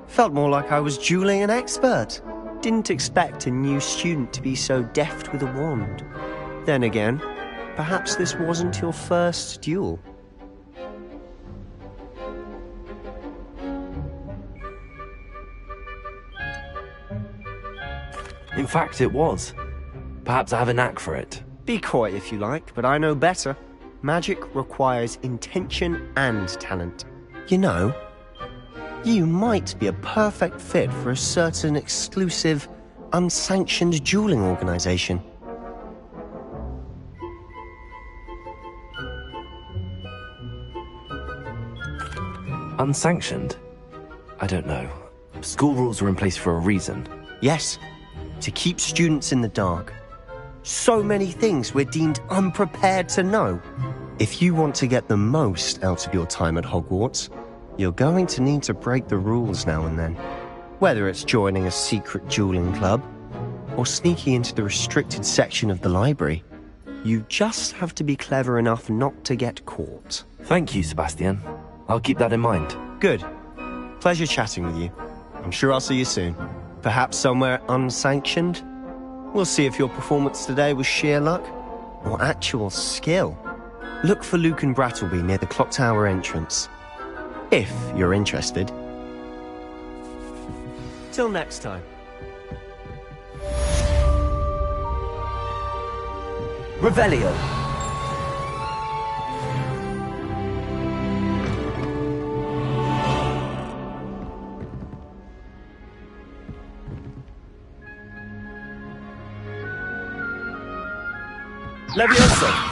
Felt more like I was dueling an expert. Didn't expect a new student to be so deft with a wand. Then again, perhaps this wasn't your first duel. In fact, it was. Perhaps I have a knack for it. Be coy if you like, but I know better. Magic requires intention and talent. You know, you might be a perfect fit for a certain exclusive, unsanctioned dueling organization. Unsanctioned? I don't know. School rules are in place for a reason. Yes, to keep students in the dark. So many things we're deemed unprepared to know. If you want to get the most out of your time at Hogwarts, you're going to need to break the rules now and then. Whether it's joining a secret dueling club, or sneaking into the restricted section of the library, you just have to be clever enough not to get caught. Thank you, Sebastian. I'll keep that in mind. Good. Pleasure chatting with you. I'm sure I'll see you soon. Perhaps somewhere unsanctioned? We'll see if your performance today was sheer luck or actual skill. Look for Luke and Brattleby near the clock tower entrance. If you're interested. Till next time. Revelio! Levioso!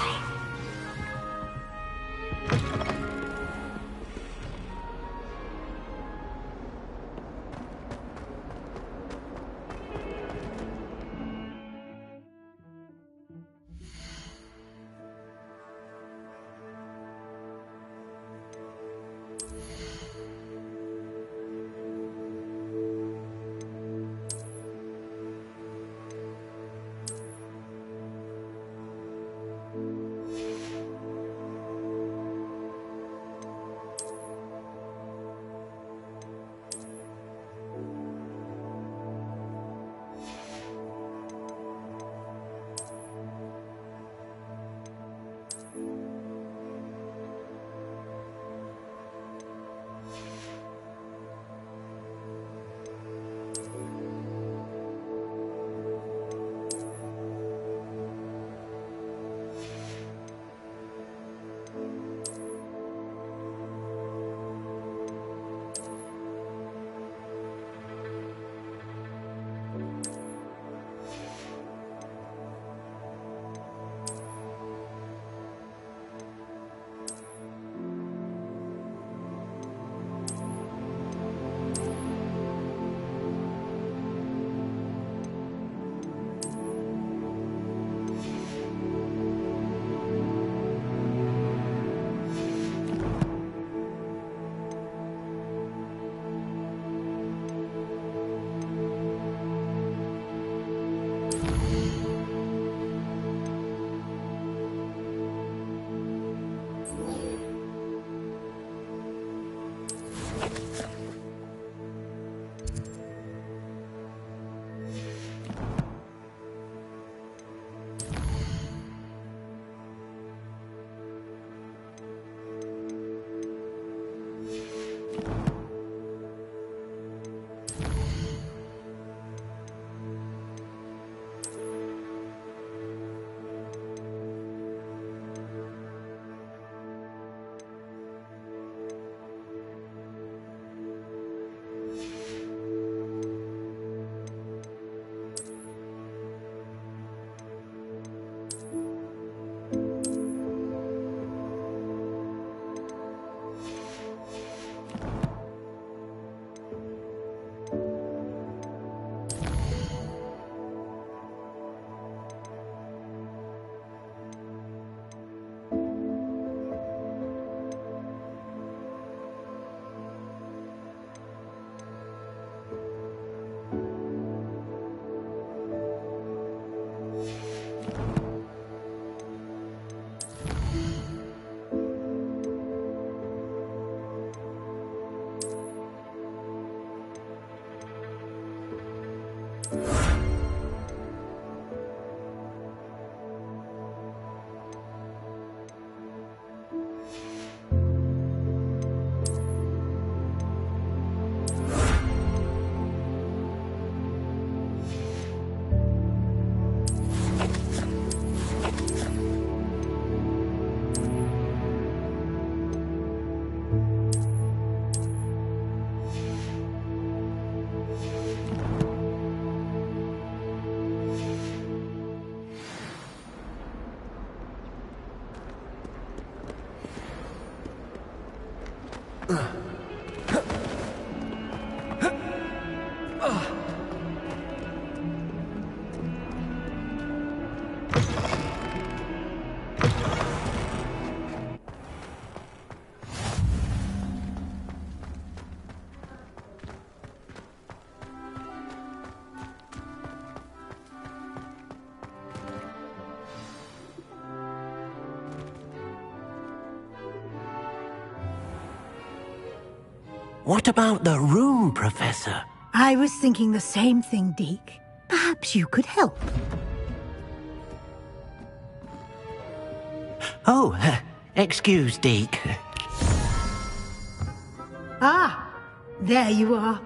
What about the room, Professor? I was thinking the same thing, Deke. Perhaps you could help. Oh, excuse, Deke. Ah, there you are.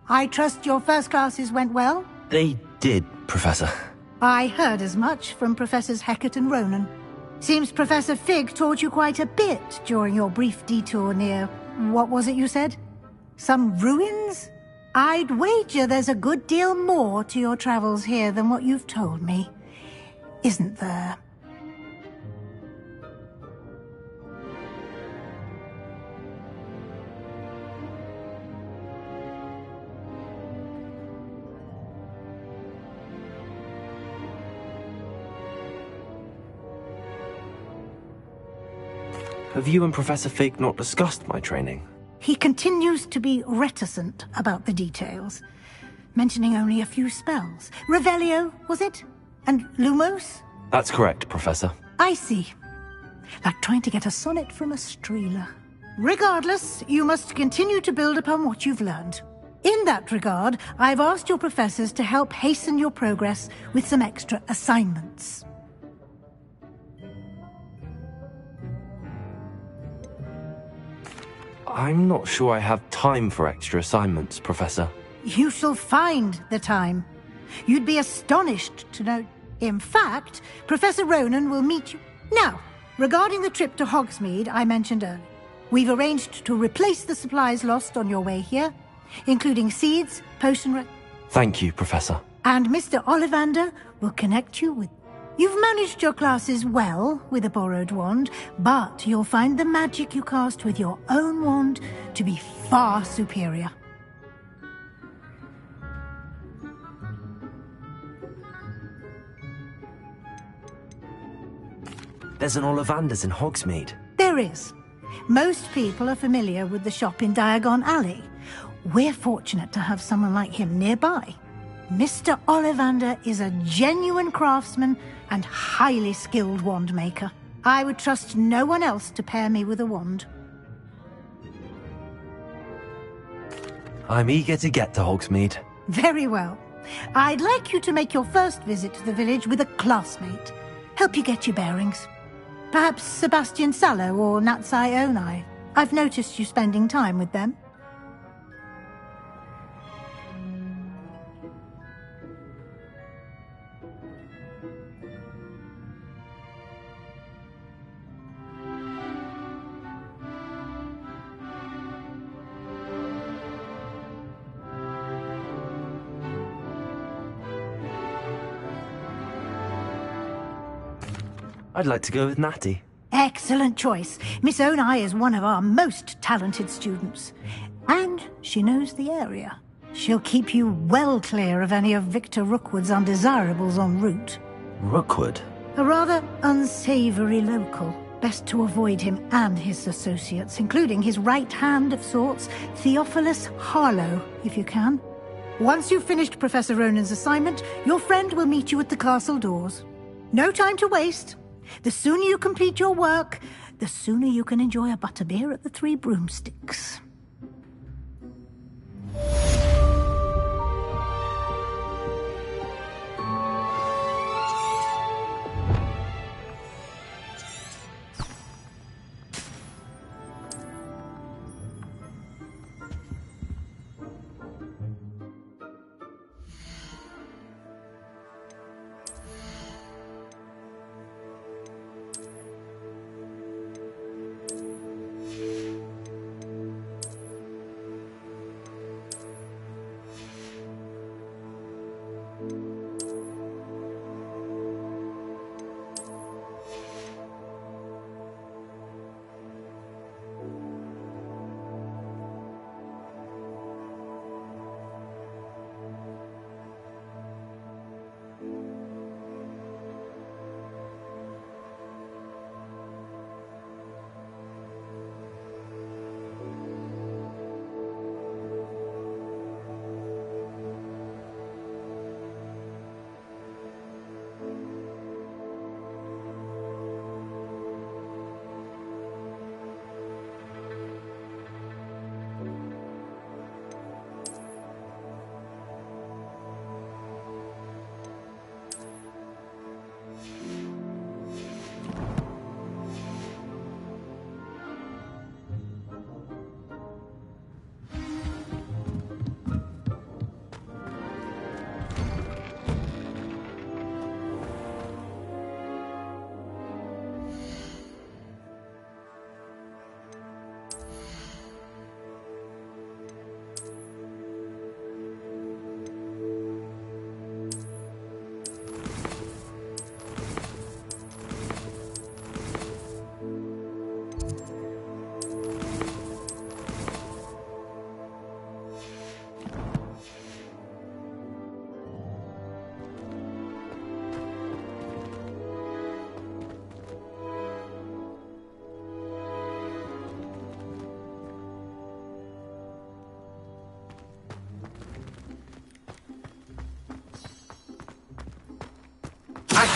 I trust your first classes went well? They did, Professor. I heard as much from Professors Hecat and Ronan. Seems Professor Fig taught you quite a bit during your brief detour near... what was it you said? Some ruins? I'd wager there's a good deal more to your travels here than what you've told me. Isn't there? Have you and Professor Fig not discussed my training? He continues to be reticent about the details, mentioning only a few spells. Revelio, was it? And Lumos? That's correct, Professor. I see. Like trying to get a sonnet from a streeler. Regardless, you must continue to build upon what you've learned. In that regard, I've asked your professors to help hasten your progress with some extra assignments. I'm not sure I have time for extra assignments, Professor. You shall find the time. You'd be astonished to know... In fact, Professor Ronan will meet you... Now, regarding the trip to Hogsmeade I mentioned earlier, we've arranged to replace the supplies lost on your way here, including seeds, potion... Thank you, Professor. And Mr. Ollivander will connect you with... You've managed your classes well with a borrowed wand, but you'll find the magic you cast with your own wand to be far superior. There's an Ollivander's in Hogsmeade. There is. Most people are familiar with the shop in Diagon Alley. We're fortunate to have someone like him nearby. Mr. Ollivander is a genuine craftsman and highly skilled wand maker. I would trust no one else to pair me with a wand. I'm eager to get to Hogsmeade. Very well. I'd like you to make your first visit to the village with a classmate. Help you get your bearings. Perhaps Sebastian Sallow or Natsai Onai. I've noticed you spending time with them. I'd like to go with Natty. Excellent choice. Miss Onai is one of our most talented students. And she knows the area. She'll keep you well clear of any of Victor Rookwood's undesirables en route. Rookwood? A rather unsavory local. Best to avoid him and his associates, including his right hand of sorts, Theophilus Harlow, if you can. Once you've finished Professor Ronan's assignment, your friend will meet you at the castle doors. No time to waste. The sooner you complete your work, the sooner you can enjoy a butterbeer at the Three Broomsticks.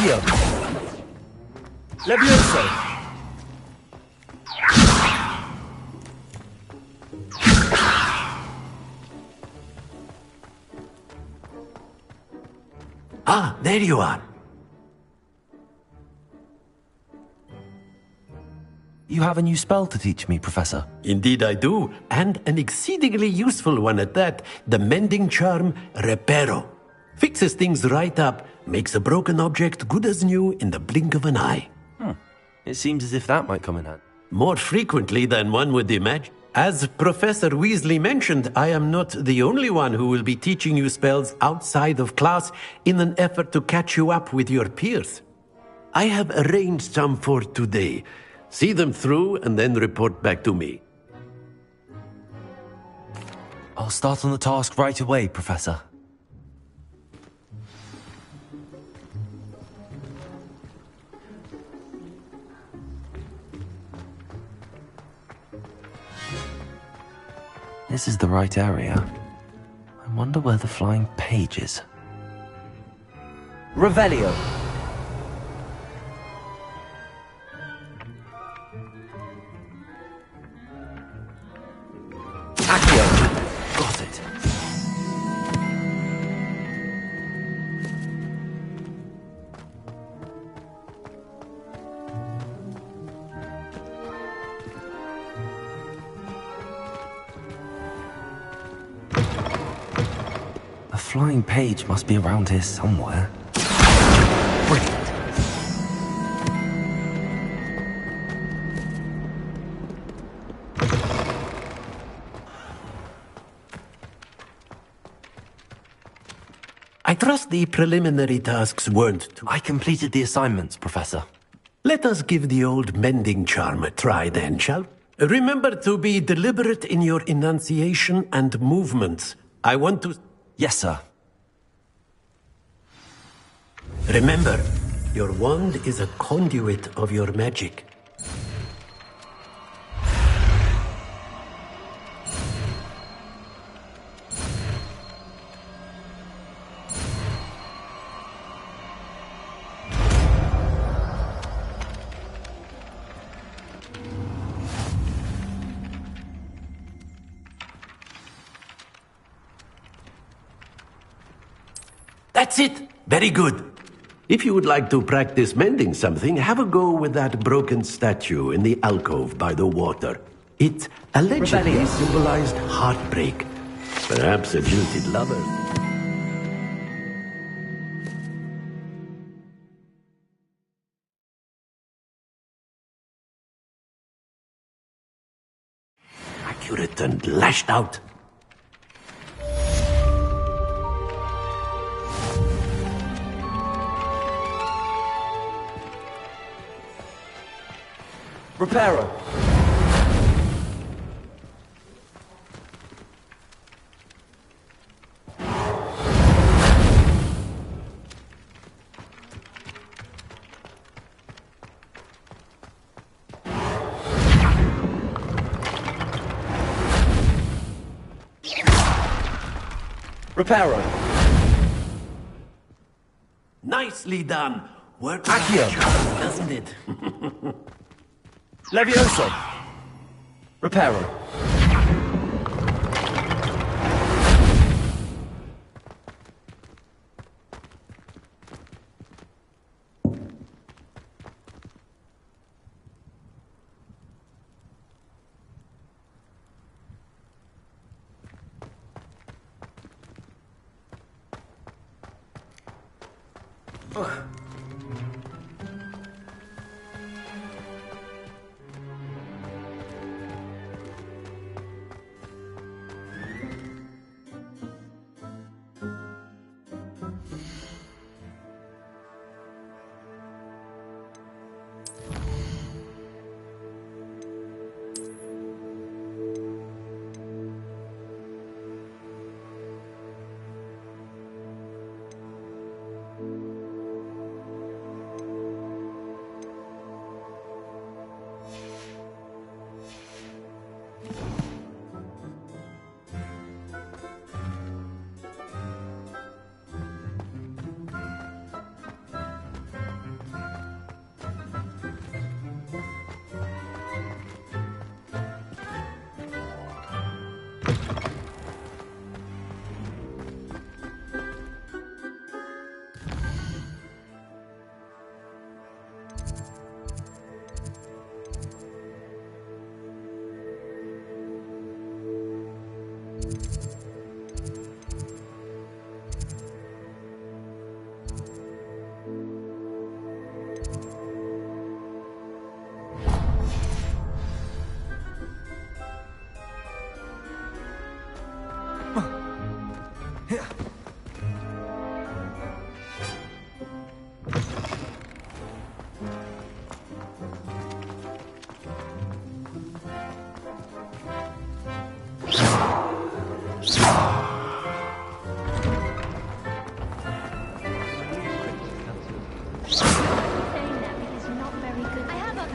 Accio! Levioso! Ah, there you are. You have a new spell to teach me, Professor. Indeed I do, and an exceedingly useful one at that. The mending charm, Reparo. Fixes things right up, makes a broken object good as new in the blink of an eye. It seems as if that might come in handy. More frequently than one would imagine. As Professor Weasley mentioned, I am not the only one who will be teaching you spells outside of class in an effort to catch you up with your peers. I have arranged some for today. See them through and then report back to me. I'll start on the task right away, Professor. This is the right area. I wonder where the flying page is. Revelio. Accio. Got it. A flying page must be around here somewhere. Brilliant. I trust the preliminary tasks weren't too... I completed the assignments, Professor. Let us give the old mending charm a try then, shall we? Remember to be deliberate in your enunciation and movements. I want to... Yes, sir. Remember, your wand is a conduit of your magic. That's it! Very good. If you would like to practice mending something, have a go with that broken statue in the alcove by the water. It allegedly Rebellion. symbolized heartbreak. Perhaps a jilted lover. Accurate and lashed out. Reparo. Reparo. Nicely done. Worked Accio. hard, doesn't it? Levioso. Reparo.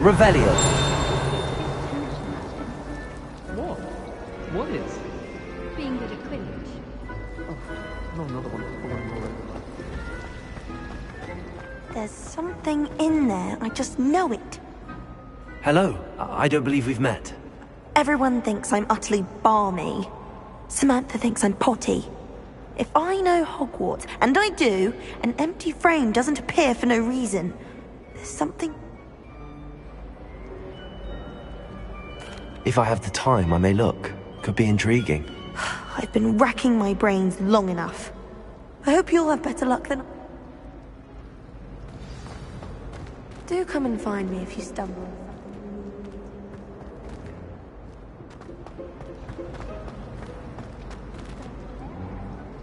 Revelio. What? What is? Being good at Quidditch. No, another one. There's something in there. I just know it. Hello. I don't believe we've met. Everyone thinks I'm utterly balmy. Samantha thinks I'm potty. If I know Hogwarts, and I do, an empty frame doesn't appear for no reason. There's something... If I have the time, I may look. Could be intriguing. I've been racking my brains long enough. I hope you'll have better luck than... Do come and find me if you stumble.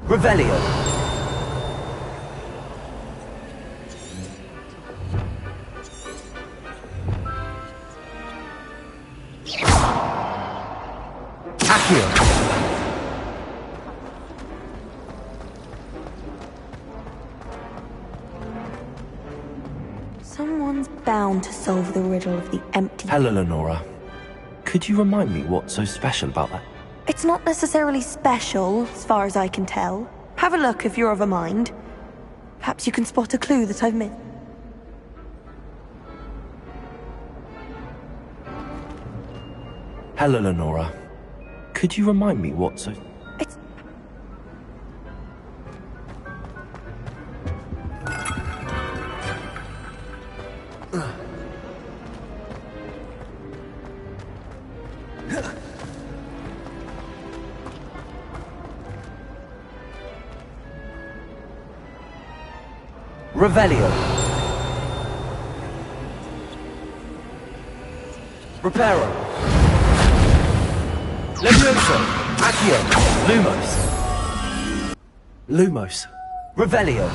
Revelio. Accio. Someone's bound to solve the riddle of the empty... Hello, Lenora. Could you remind me what's so special about that? It's not necessarily special, as far as I can tell. Have a look if you're of a mind. Perhaps you can spot a clue that I've missed. Hello, Lenora. Could you remind me what's so... It's... Revelio. Reparo. Levioso. Accio. Lumos. Lumos. Revelio.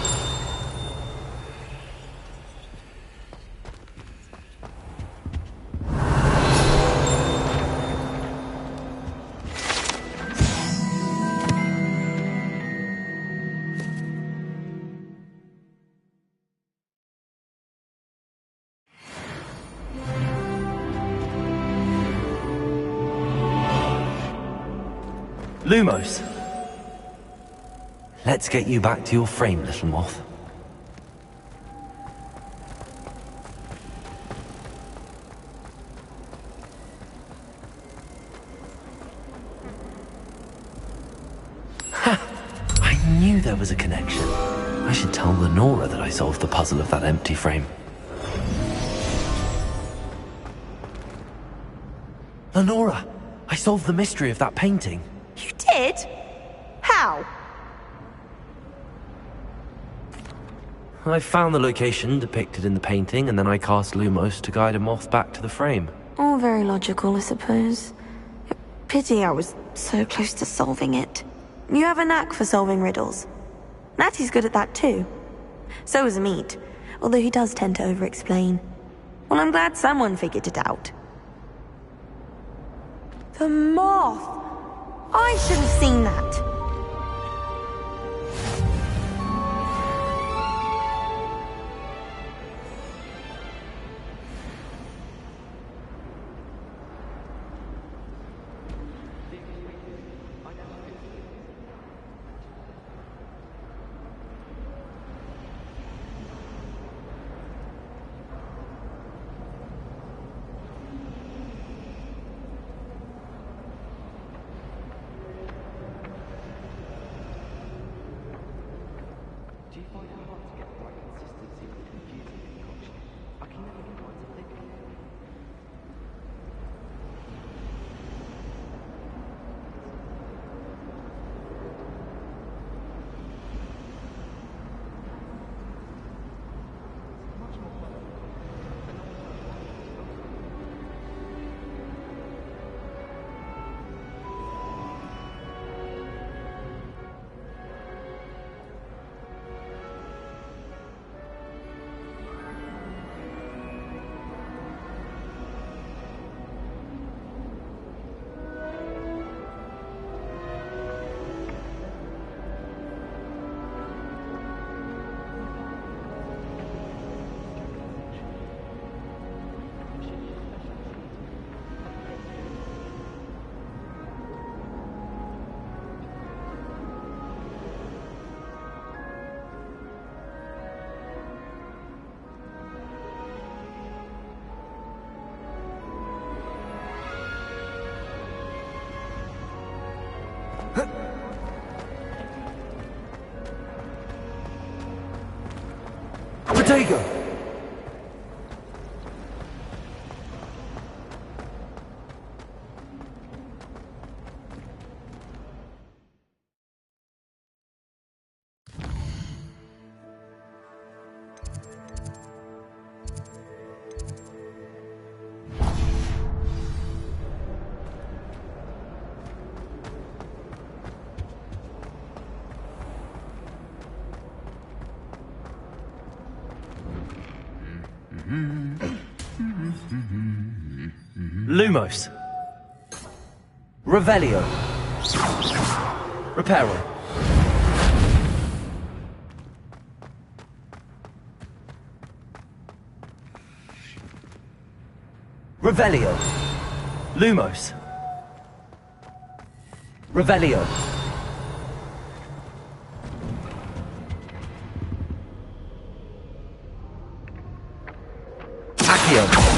Lumos. Let's get you back to your frame, little moth. Ha! I knew there was a connection. I should tell Lenora that I solved the puzzle of that empty frame. Lenora, I solved the mystery of that painting. You did? How? I found the location depicted in the painting, and then I cast Lumos to guide a moth back to the frame. All very logical, I suppose. Pity I was so close to solving it. You have a knack for solving riddles. Natty's good at that too. So is Amit, although he does tend to over-explain. Well, I'm glad someone figured it out. The moth! I should have seen that. Protego! Lumos. Revelio. Reparo. Revelio. Lumos. Revelio. Accio.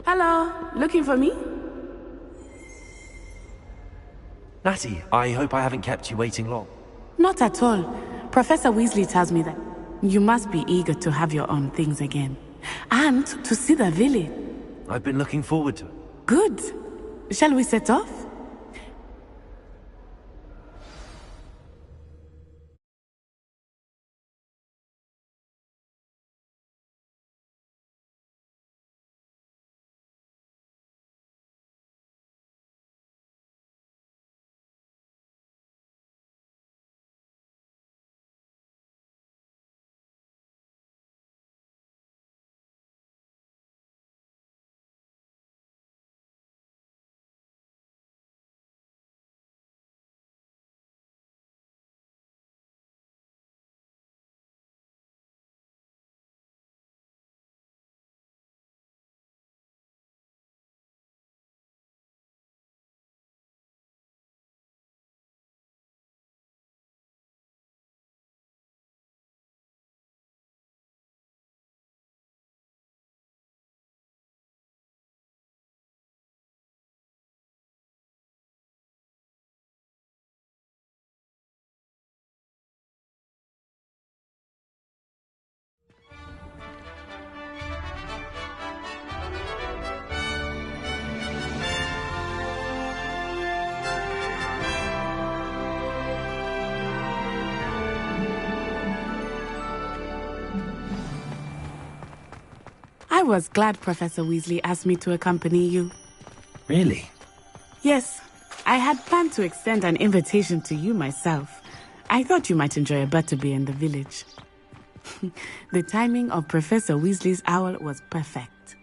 Hello, looking for me? Natty, I hope I haven't kept you waiting long. Not at all. Professor Weasley tells me that you must be eager to have your own things again. And to see the village. I've been looking forward to it. Good. Shall we set off? I was glad Professor Weasley asked me to accompany you. Really? Yes, I had planned to extend an invitation to you myself. I thought you might enjoy a butterbeer in the village. The timing of Professor Weasley's owl was perfect.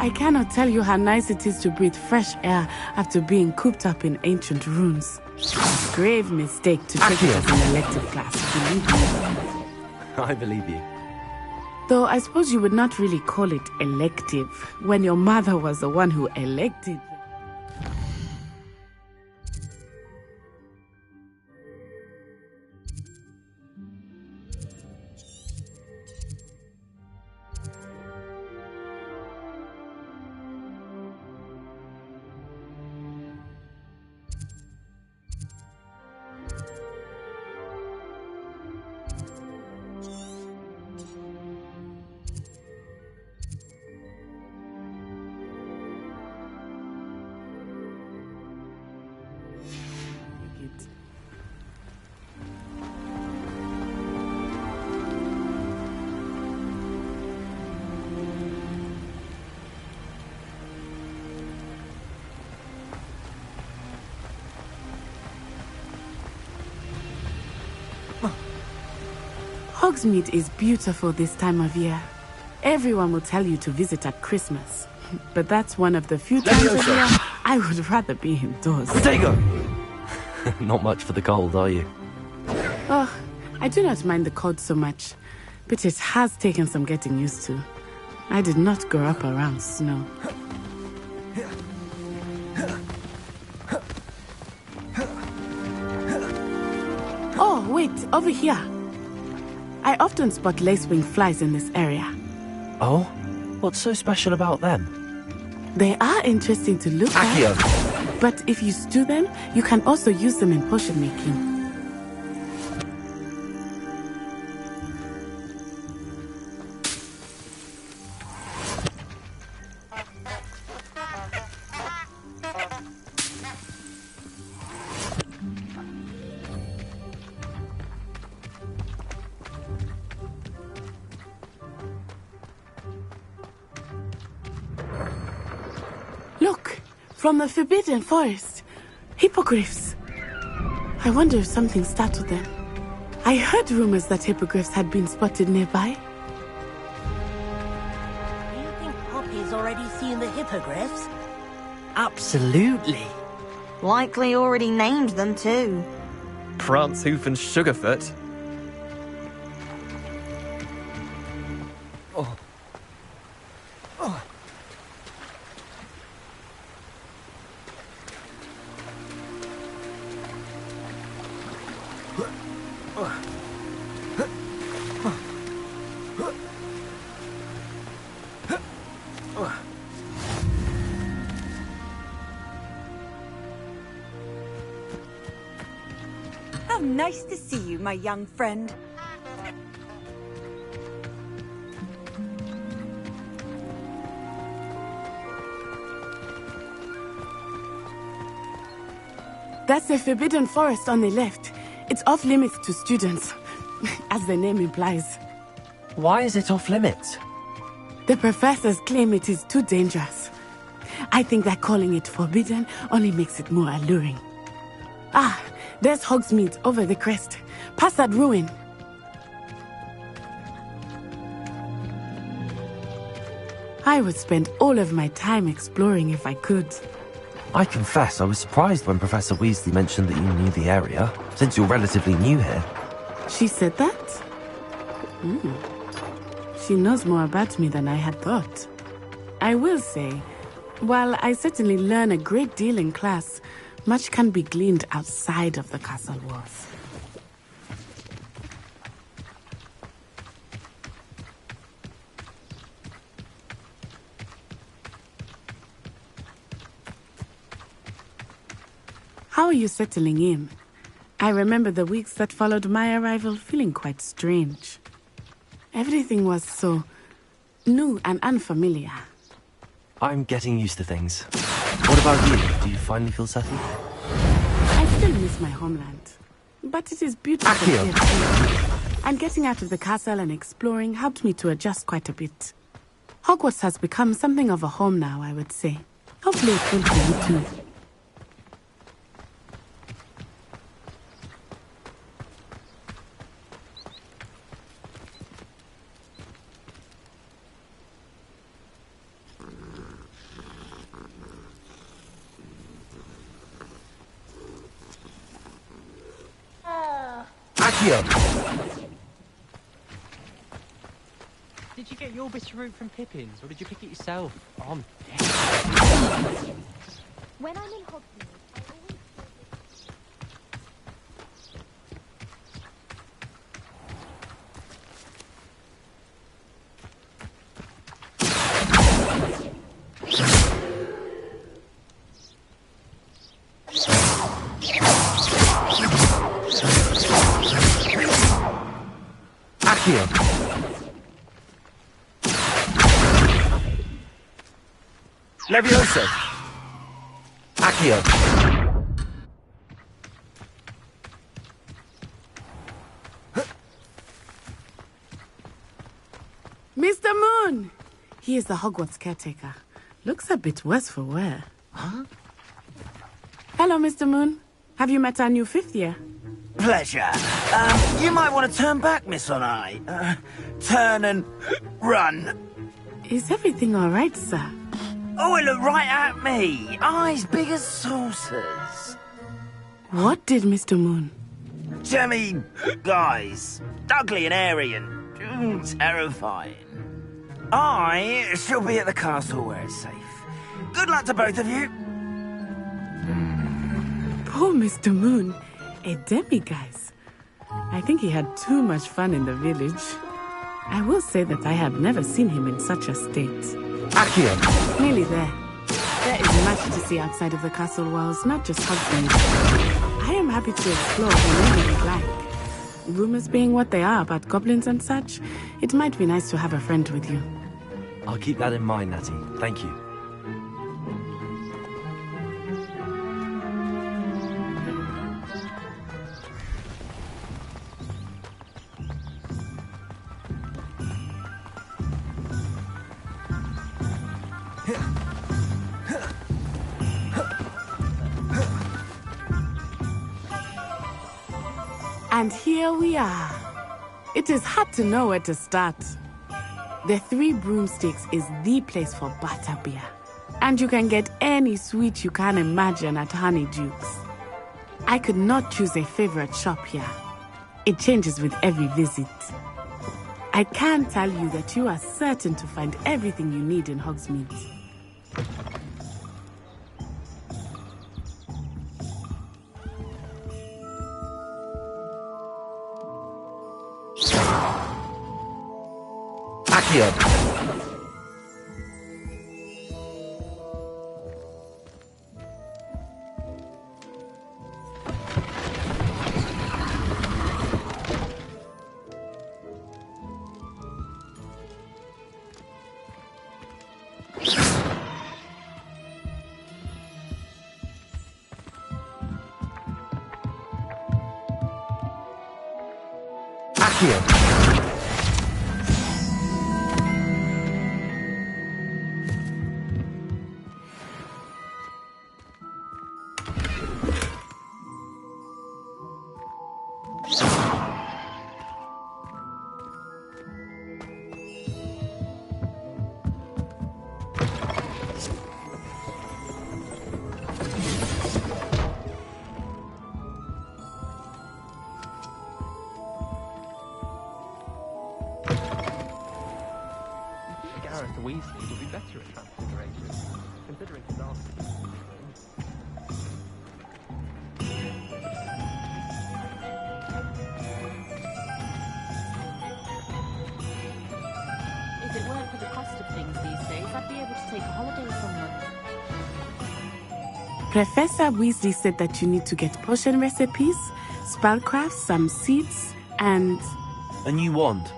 I cannot tell you how nice it is to breathe fresh air after being cooped up in ancient ruins. Grave mistake to take it as an elective class, believe me. I believe you. Though I suppose you would not really call it elective when your mother was the one who elected. Hogsmeade is beautiful this time of year. Everyone will tell you to visit at Christmas. But that's one of the few times of year I would rather be indoors. Diego! Not much for the cold, are you? Oh, I do not mind the cold so much, but it has taken some getting used to. I did not grow up around snow. Oh, wait, over here. I often spot lacewing flies in this area. Oh? What's so special about them? They are interesting to look at, but if you stew them, you can also use them in potion making. Look, from the Forbidden Forest. Hippogriffs. I wonder if something startled them. I heard rumors that hippogriffs had been spotted nearby. Do you think Poppy's already seen the hippogriffs? Absolutely. Likely already named them too. Prance, Hoof and Sugarfoot. Oh. Oh. How nice to see you, my young friend. That's the Forbidden Forest on the left. It's off limits to students, as the name implies. Why is it off limits? The professors claim it is too dangerous. I think that calling it forbidden only makes it more alluring. Ah, there's Hogsmeade over the crest. Past that ruin. I would spend all of my time exploring if I could. I confess, I was surprised when Professor Weasley mentioned that you knew the area, since you're relatively new here. She said that? She knows more about me than I had thought. I will say, while I certainly learn a great deal in class, much can be gleaned outside of the castle walls. How are you settling in? I remember the weeks that followed my arrival feeling quite strange. Everything was so new and unfamiliar. I'm getting used to things. What about you? Do you finally feel settled? I still miss my homeland, but it is beautiful here too. And getting out of the castle and exploring helped me to adjust quite a bit. Hogwarts has become something of a home now, I would say. Hopefully it will for you too. Accio! Did you get your bit of root from Pippin's, or did you pick it yourself? Oh, I'm When I'm in Hogwarts, Accio! Levioso! Accio! Mr. Moon! He is the Hogwarts caretaker. Looks a bit worse for wear. Huh? Hello, Mr. Moon. Have you met our new 5th year? Pleasure. You might want to turn back, Miss Onai. Turn and run. Is everything all right, sir? Oh, it looked right at me. Eyes big as saucers. What did Mr. Moon? Jemmy, guys. Ugly and airy and terrifying. I shall be at the castle where it's safe. Good luck to both of you. Poor Mr. Moon. A demiguise. I think he had too much fun in the village. I will say that I have never seen him in such a state. Accio! Nearly there. There is much to see outside of the castle walls, not just Hogwarts. I am happy to explore whenever you'd like. Rumors being what they are about goblins and such, it might be nice to have a friend with you. I'll keep that in mind, Natty. Thank you. And here we are. It is hard to know where to start. The Three Broomsticks is the place for butterbeer. And you can get any sweet you can imagine at Honeydukes. I could not choose a favorite shop here. It changes with every visit. I can tell you that you are certain to find everything you need in Hogsmeade. Accio! Accio! Gareth Weasley would be better at transfiguration, considering his arms. If it weren't for the cost of things these days, I'd be able to take a holiday somewhere. Professor Weasley said that you need to get potion recipes, spellcraft, some seeds, and... A new wand.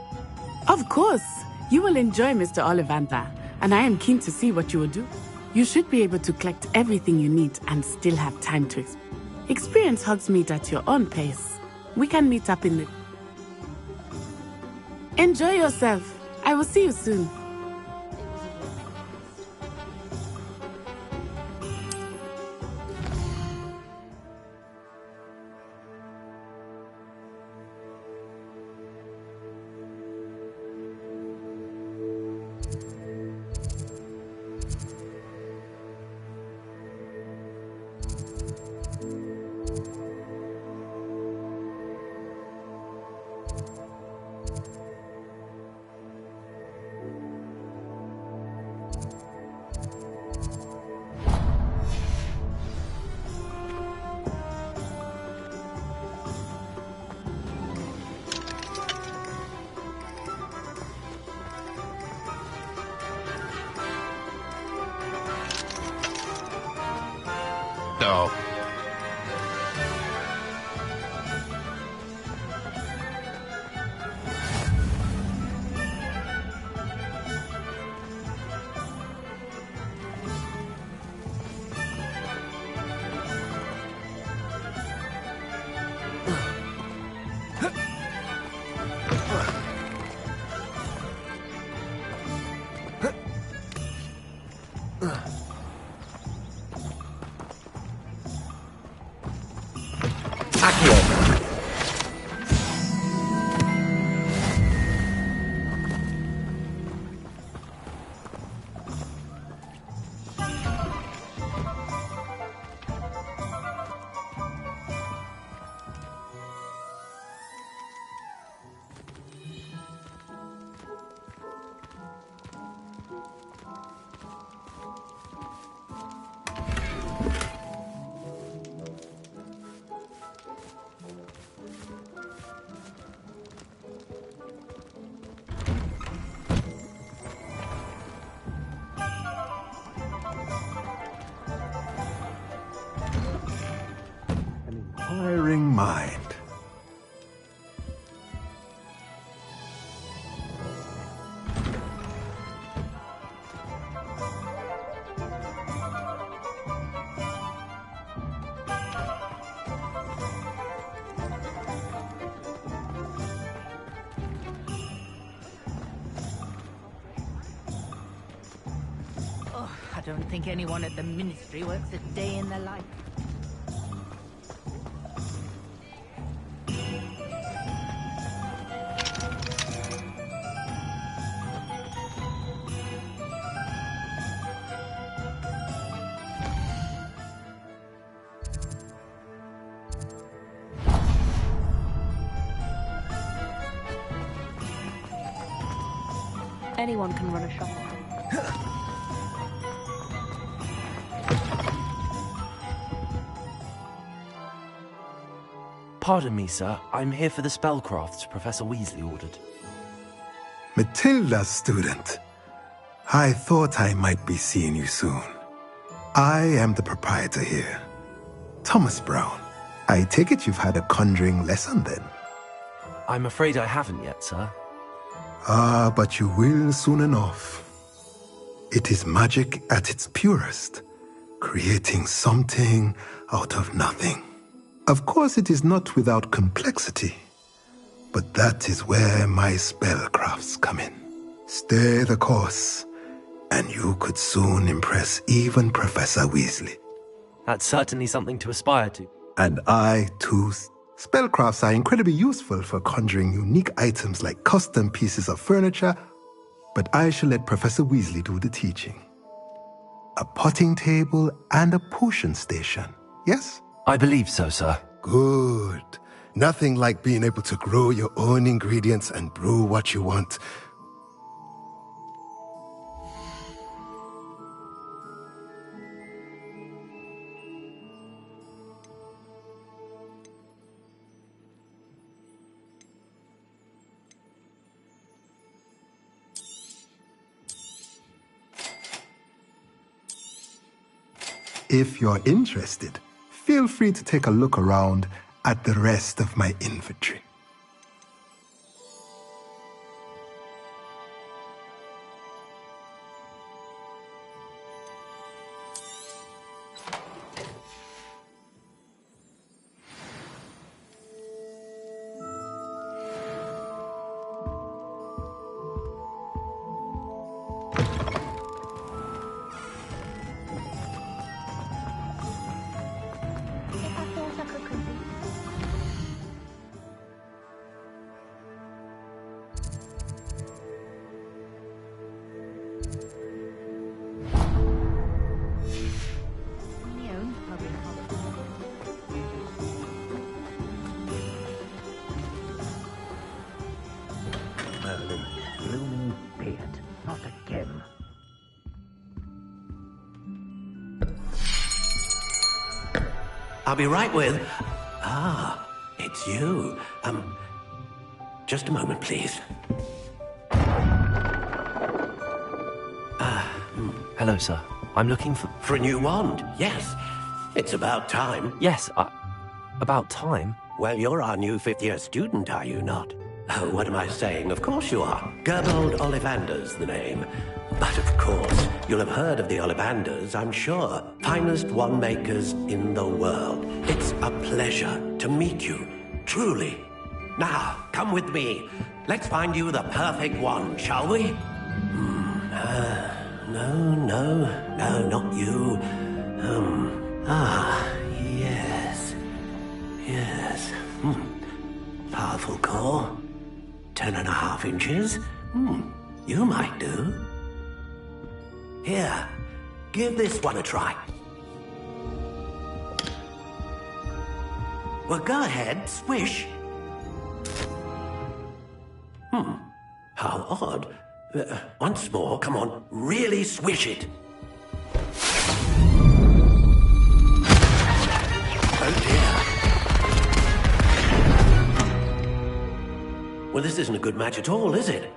Of course! You will enjoy Mr. Ollivander, and I am keen to see what you will do. You should be able to collect everything you need and still have time to experience Hogsmeade at your own pace. We can meet up in the... Enjoy yourself. I will see you soon. so. Inquiring mind. Oh, I don't think anyone at the Ministry works a day in their life. Anyone can run a shop. Pardon me, sir. I'm here for the spellcrafts Professor Weasley ordered. Matilda's student. I thought I might be seeing you soon. I am the proprietor here, Thomas Brown. I take it you've had a conjuring lesson then? I'm afraid I haven't yet, sir. Ah, but you will soon enough. It is magic at its purest, creating something out of nothing. Of course, it is not without complexity, but that is where my spellcrafts come in. Stay the course, and you could soon impress even Professor Weasley. That's certainly something to aspire to. And I, too. Spellcrafts are incredibly useful for conjuring unique items like custom pieces of furniture, but I shall let Professor Weasley do the teaching. A potting table and a potion station, yes? I believe so, sir. Good. Nothing like being able to grow your own ingredients and brew what you want. If you're interested, feel free to take a look around at the rest of my inventory. Blooming beard. Not again. I'll be right with... Ah, it's you. Just a moment, please. Hello, sir. I'm looking for... For a new wand, yes. It's about time. Yes, about time. Well, you're our new fifth-year student, are you not? Oh, what am I saying? Of course you are. Gerbold Ollivander's the name. But of course, you'll have heard of the Ollivanders, I'm sure. Finest wand-makers in the world. It's a pleasure to meet you, truly. Now, come with me. Let's find you the perfect wand, shall we? No, not you. Yes. Powerful core. 10.5 inches. You might do. Here, give this one a try. Well, go ahead, swish. How odd. Once more, come on, really swish it. Oh dear. Well, this isn't a good match at all, is it?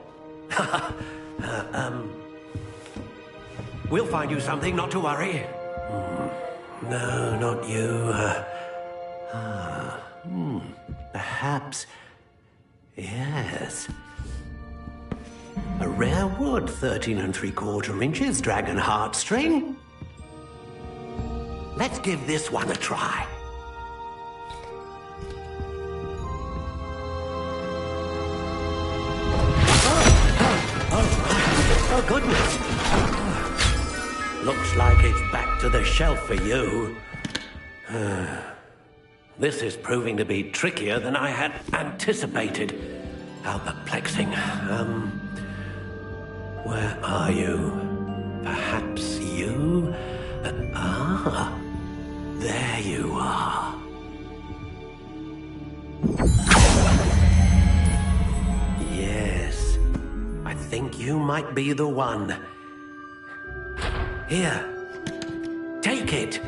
We'll find you something, not to worry. No, not you. Perhaps... Yes. A rare wood, 13 3/4 inches, dragon heartstring. Let's give this one a try. Oh, goodness. Looks like it's back to the shelf for you. This is proving to be trickier than I had anticipated. How perplexing. Where are you? Perhaps you? There you are. Yes, I think you might be the one. Here, take it.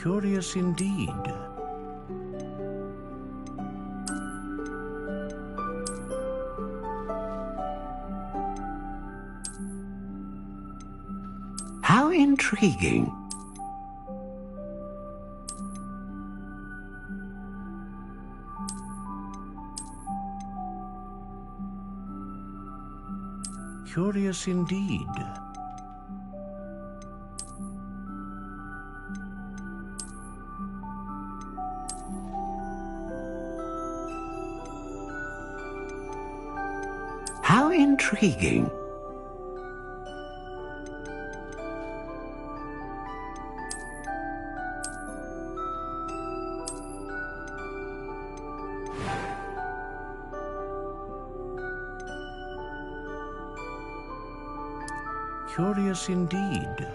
Curious indeed. How intriguing. Curious indeed. How intriguing. Curious indeed.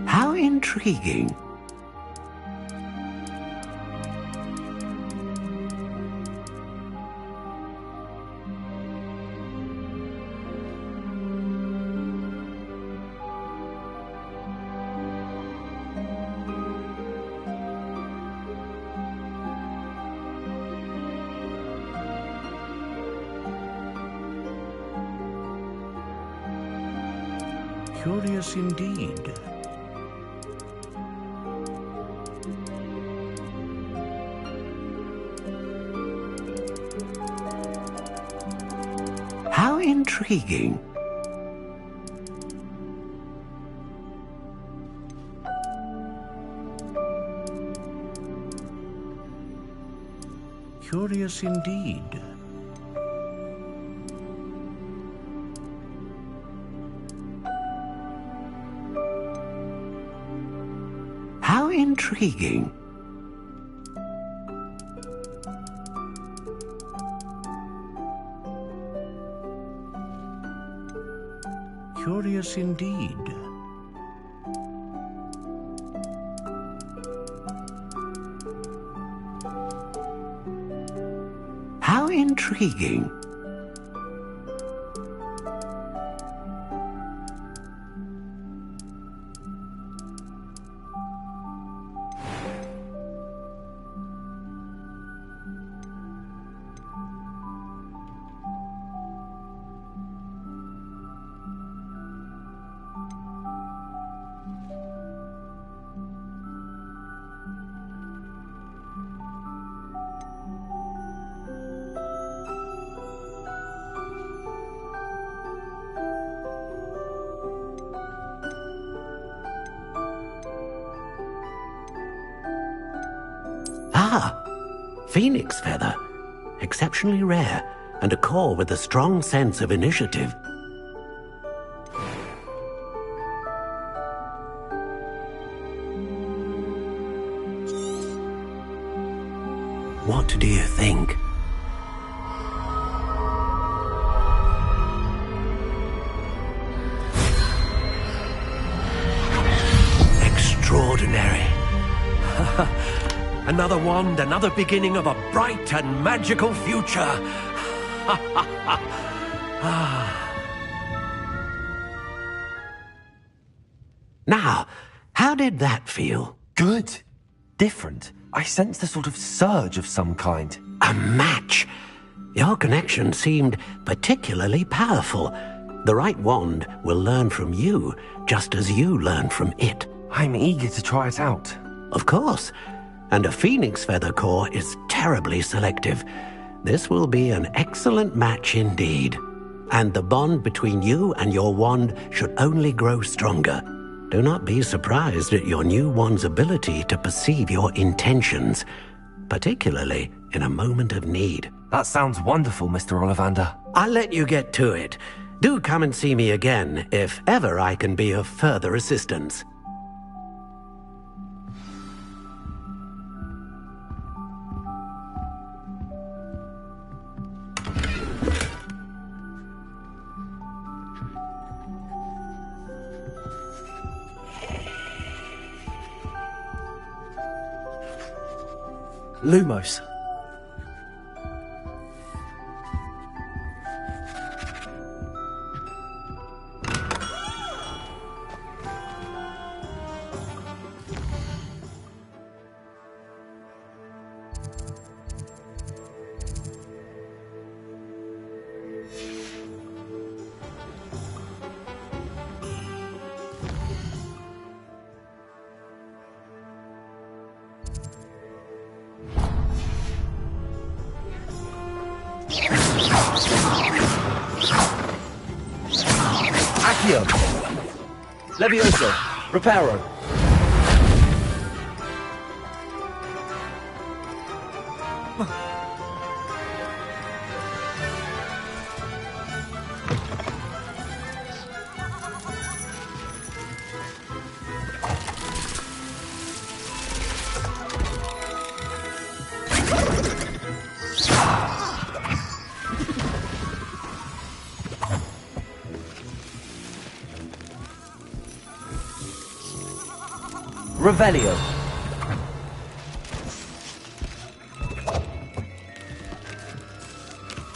How intriguing. Curious indeed. How intriguing. Curious indeed. How intriguing. Curious indeed. How intriguing. Ah, phoenix feather. Exceptionally rare, and a core with a strong sense of initiative. What do you think? Extraordinary. Another wand, another beginning of a bright and magical future. Now, how did that feel? Good. Different. I sensed a sort of surge of some kind. A match. Your connection seemed particularly powerful. The right wand will learn from you, just as you learn from it. I'm eager to try it out. Of course. And a phoenix feather core is terribly selective. This will be an excellent match indeed. And the bond between you and your wand should only grow stronger. Do not be surprised at your new wand's ability to perceive your intentions, particularly in a moment of need. That sounds wonderful, Mr. Ollivander. I'll let you get to it. Do come and see me again if ever I can be of further assistance. Lumos. Accio. Levioso. Reparo. Revelio.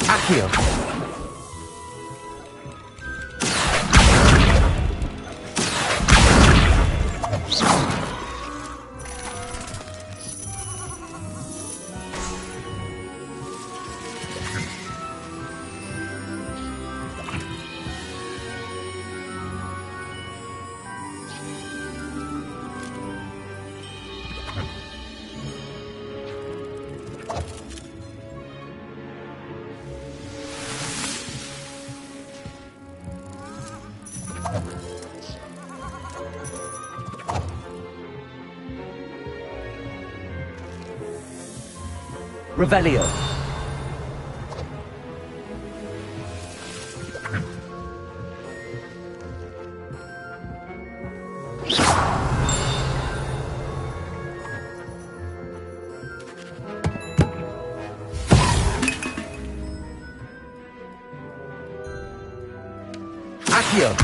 Accio. Revelio. Accio!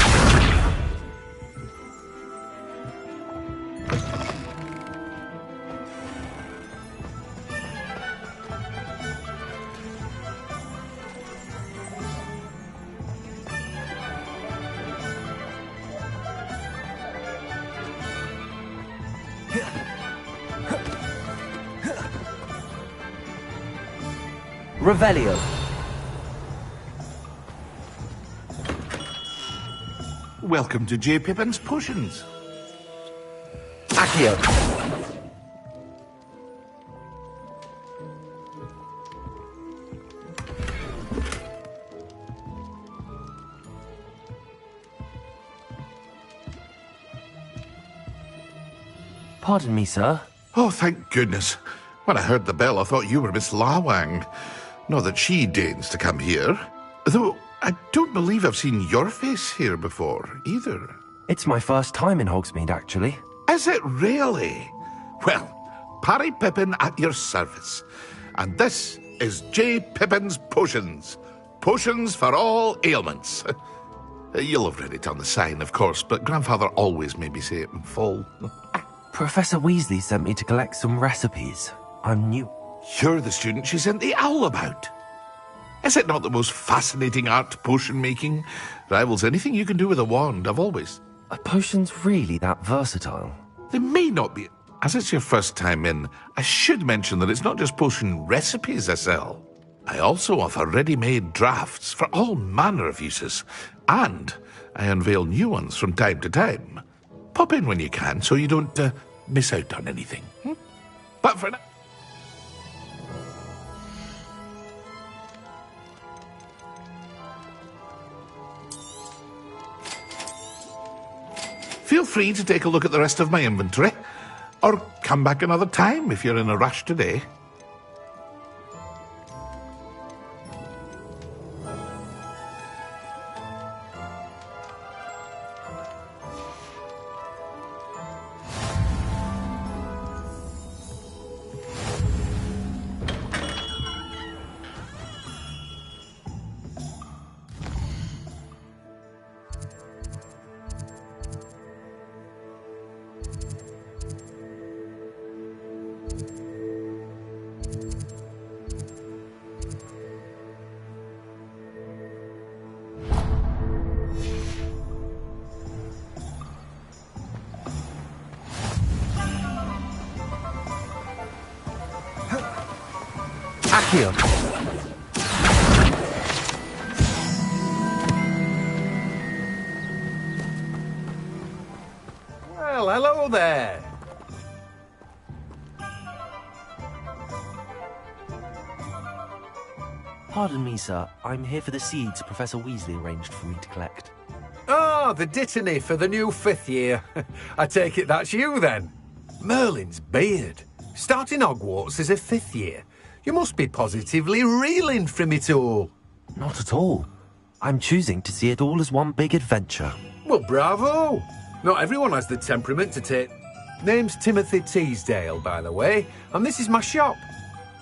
Revelio. Welcome to J. Pippin's Potions. Accio. Pardon me, sir. Oh, thank goodness. When I heard the bell, I thought you were Miss Lawang. Not that she deigns to come here. Though I don't believe I've seen your face here before, either. It's my first time in Hogsmeade, actually. Is it really? Well, Parry Pippin at your service. And this is J. Pippin's Potions. Potions for all ailments. You'll have read it on the sign, of course, but Grandfather always made me say it in full. Professor Weasley sent me to collect some recipes. I'm new. You're the student she sent the owl about. Is it not the most fascinating art, potion making? Rivals anything you can do with a wand, I've always. Are potions really that versatile? They may not be. As it's your first time in, I should mention that it's not just potion recipes I sell. I also offer ready-made drafts for all manner of uses. And I unveil new ones from time to time. Pop in when you can so you don't miss out on anything. But for now... Feel free to take a look at the rest of my inventory, or come back another time if you're in a rush today. Accio. Well, hello there. Pardon me, sir. I'm here for the seeds Professor Weasley arranged for me to collect. Ah, the dittany for the new 5th year. I take it that's you, then. Merlin's beard. Starting Hogwarts as a 5th year. You must be positively reeling from it all. Not at all. I'm choosing to see it all as one big adventure. Well, bravo. Not everyone has the temperament to take... Name's Timothy Teasdale, by the way, and this is my shop.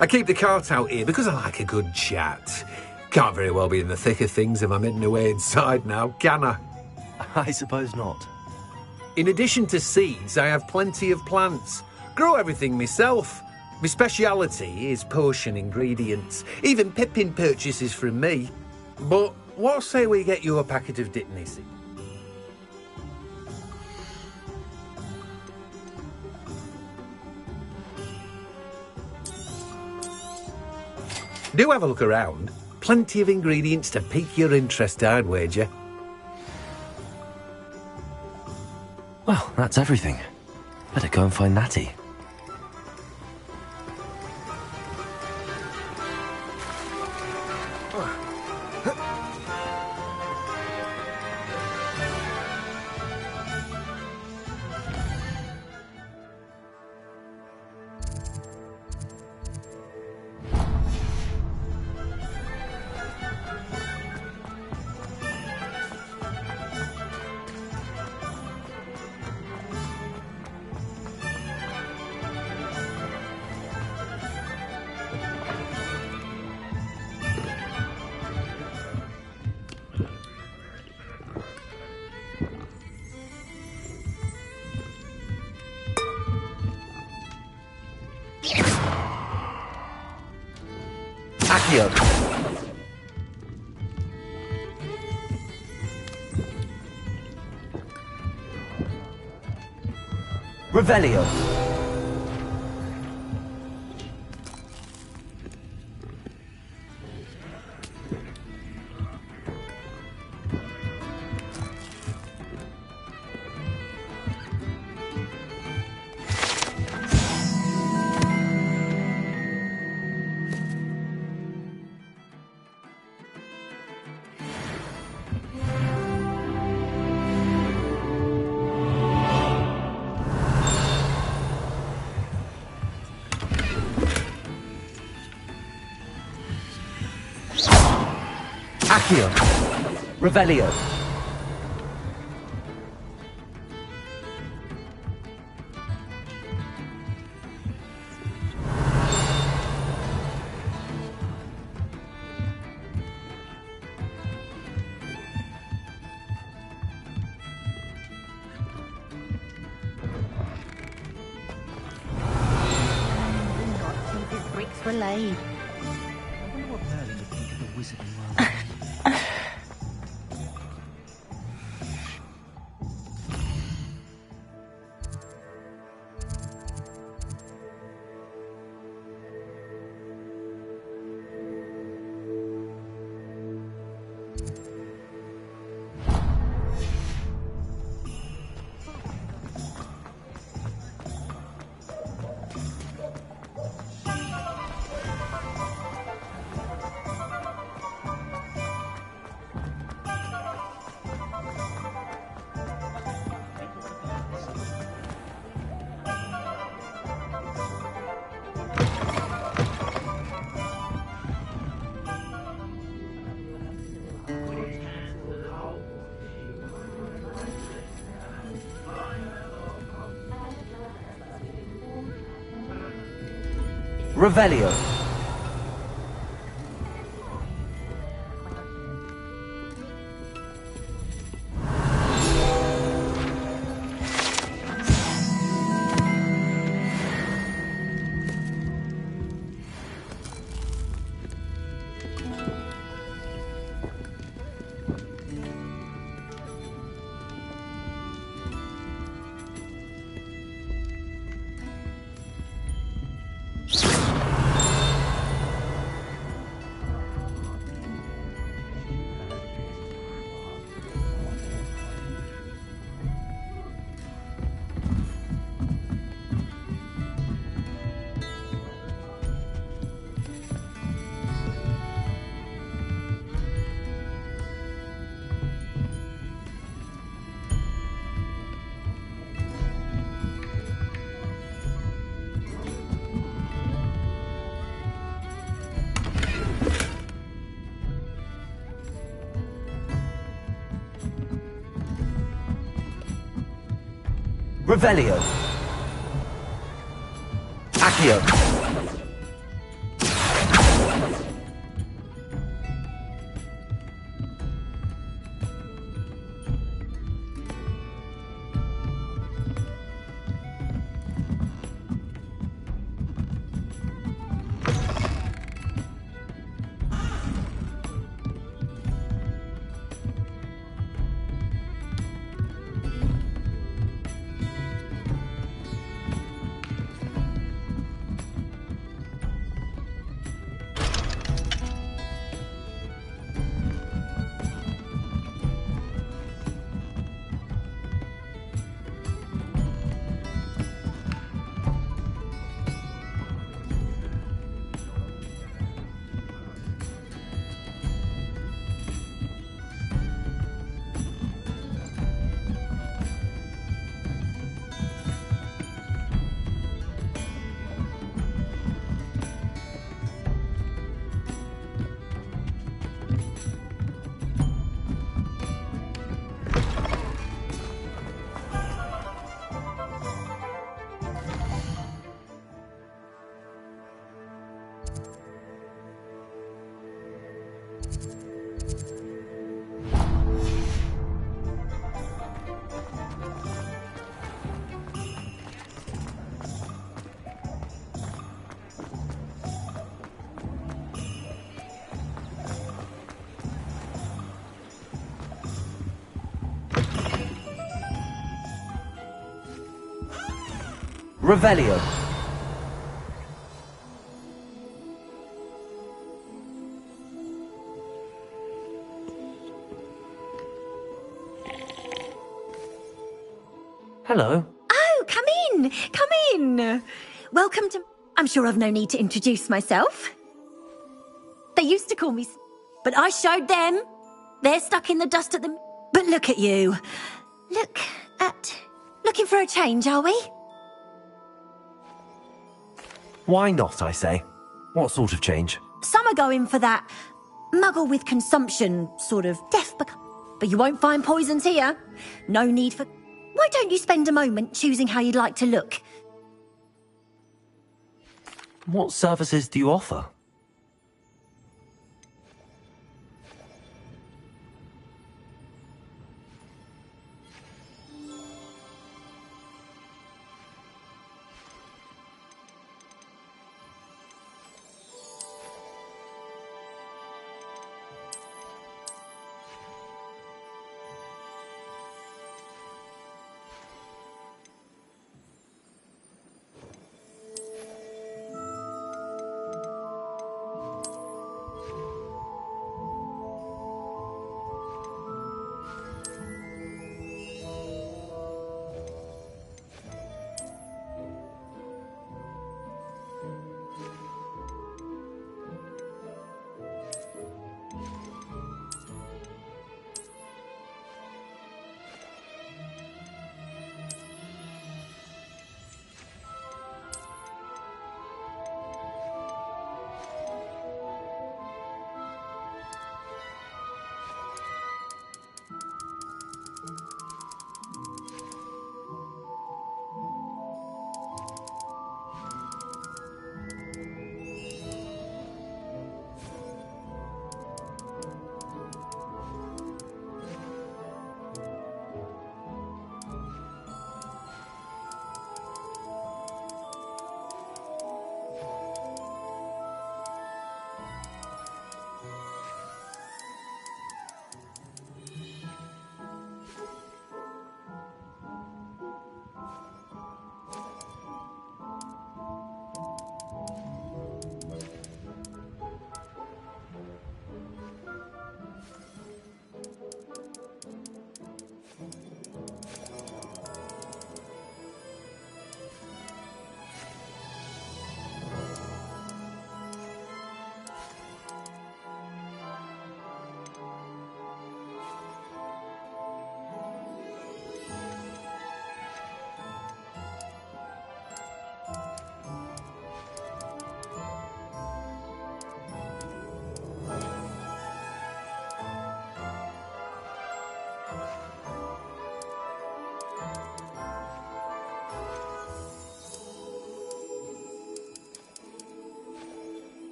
I keep the cart out here because I like a good chat. Can't very well be in the thick of things if I'm hidden away inside now, can I? I suppose not. In addition to seeds, I have plenty of plants. Grow everything myself. My speciality is potion ingredients. Even Pippin purchases from me. But what say we get you a packet of dittany seed? Do have a look around. Plenty of ingredients to pique your interest, I'd wager. Well, that's everything. Better go and find Natty. Accio. Revelio. Accio. Revelio. Since his bricks were laid. I wonder what Merlin would think of the wizarding world. Revelio. Revelio. Accio. Revelio. Hello. Oh, come in! Come in! Welcome to... I'm sure I've no need to introduce myself. They used to call me... But I showed them. They're stuck in the dust at the... But look at you. Looking for a change, are we? Why not, I say? What sort of change? Some are going for that muggle with consumption, sort of deaf but you won't find poisons here. No need for... Why don't you spend a moment choosing how you'd like to look? What services do you offer?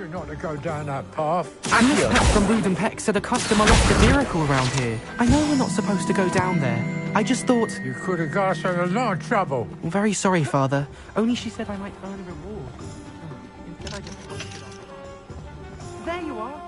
you not to go down that path. Miss Peck from Brood and Peck said a customer left a miracle around here. I know we're not supposed to go down there. I just thought... You could have got us in a lot of trouble. I'm very sorry, Father. Only she said I might earn a reward. Instead I just pushed it off. There you are.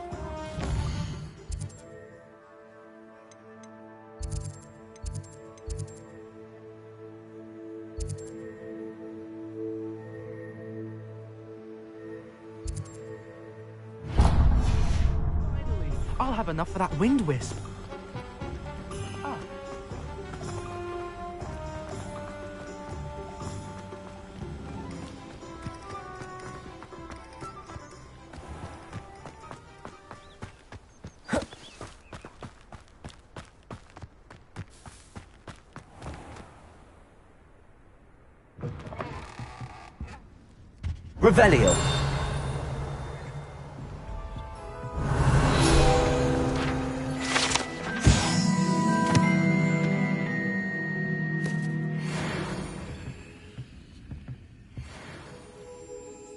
I'll have enough for that wind wisp. Ah. Revelio.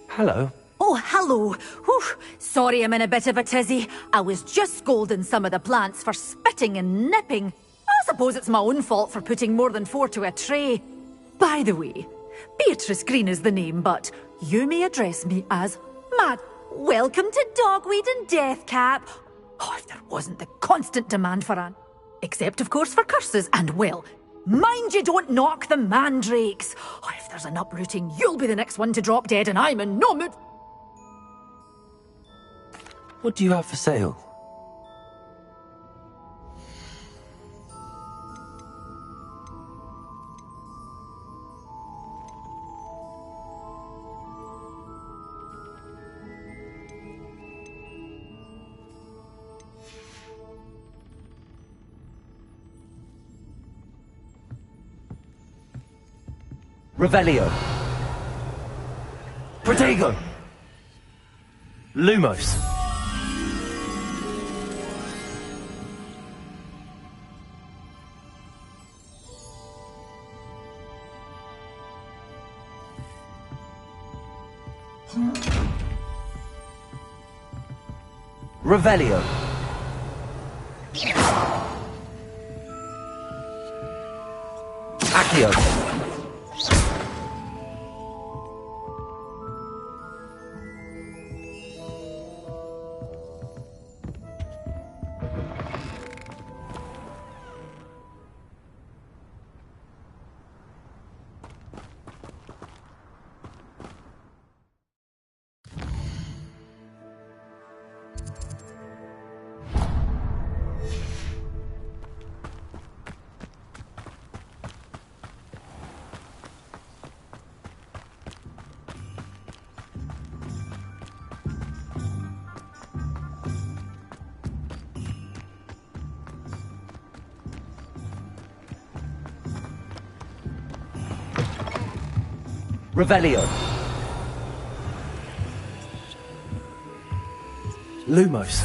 Hello. Oh, hello. Whew. Sorry I'm in a bit of a tizzy. I was just scolding some of the plants for spitting and nipping. I suppose it's my own fault for putting more than 4 to a tray. By the way, Beatrice Green is the name, but you may address me as Mad. Welcome to Dogweed and Deathcap. Oh, if there wasn't the constant demand for an... Except, of course, for curses and, well, mind you don't knock the mandrakes. Oh, if there's an uprooting, you'll be the next one to drop dead and I'm in no mood. What do you have for sale? Revelio. Protego. Lumos. Revelio. Accio. Revelio. Lumos.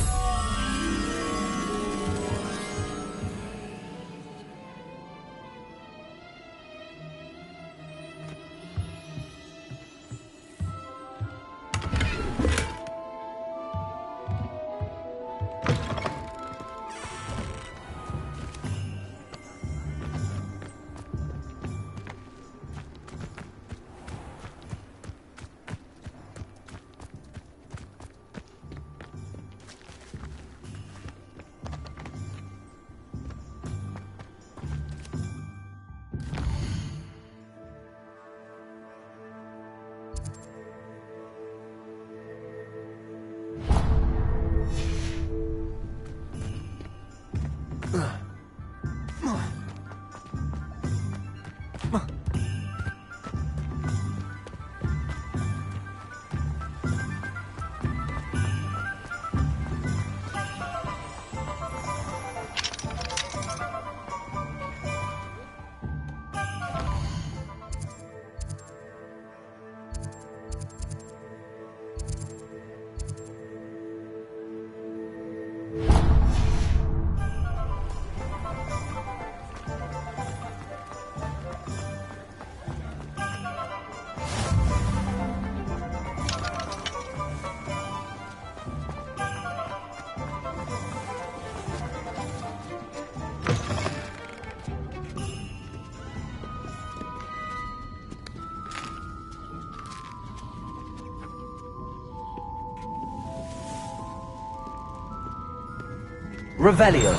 Revelio.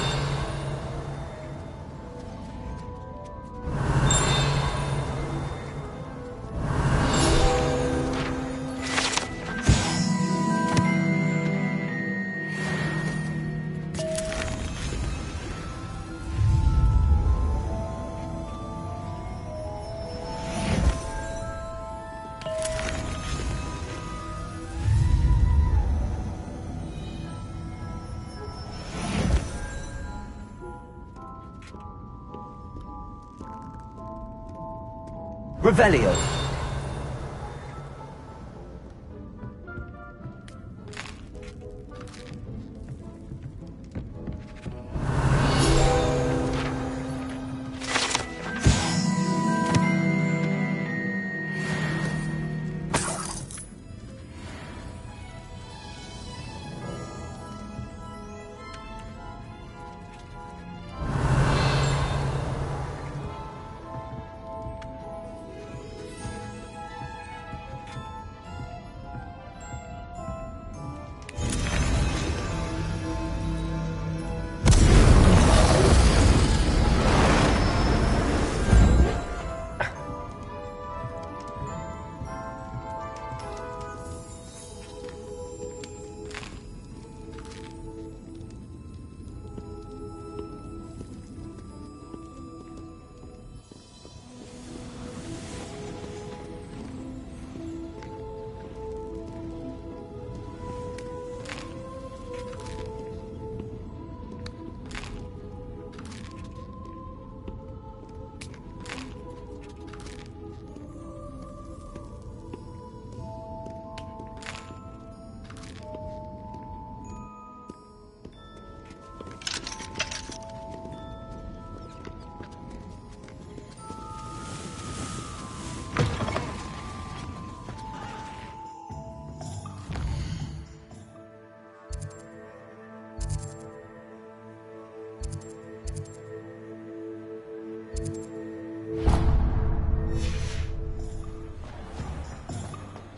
Revelio.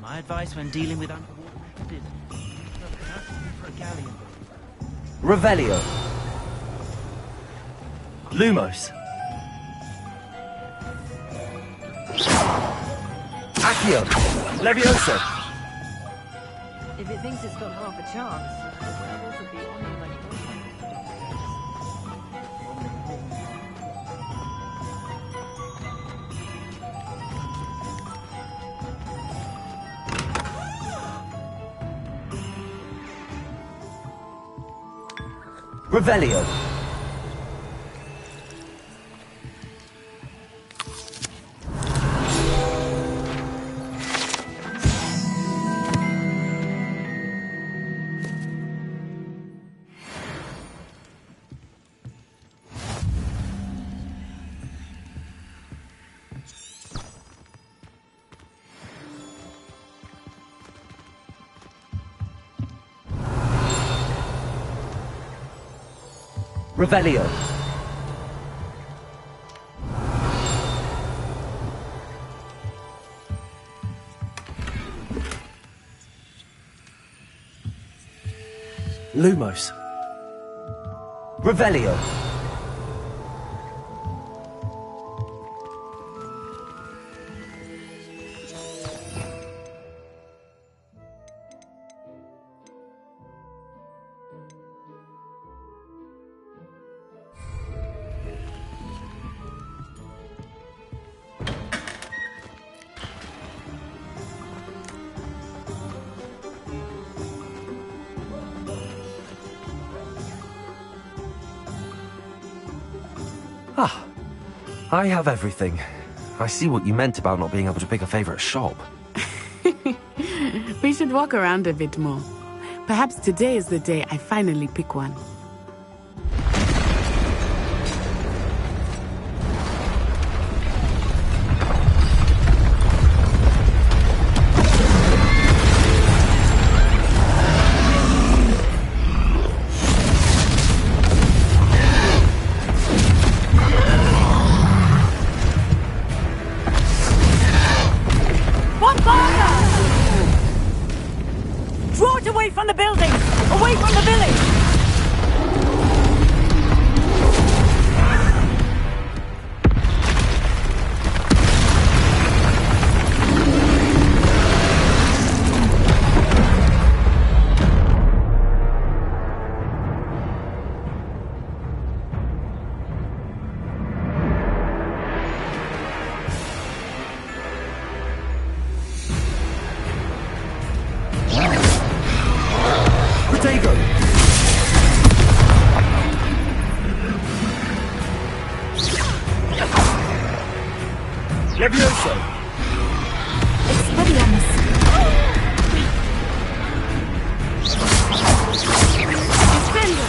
My advice when dealing with underwater is for a galleon. Revelio. Lumos. Accio. Levioso. If it thinks it's got half a chance, it will also be on you when it Revelio. Revelio. Lumos. Revelio. Ah, I have everything. I see what you meant about not being able to pick a favorite shop. We should walk around a bit more. Perhaps today is the day I finally pick one. Draw it away from the building! Away from the village! Levioso! Expelliarmus!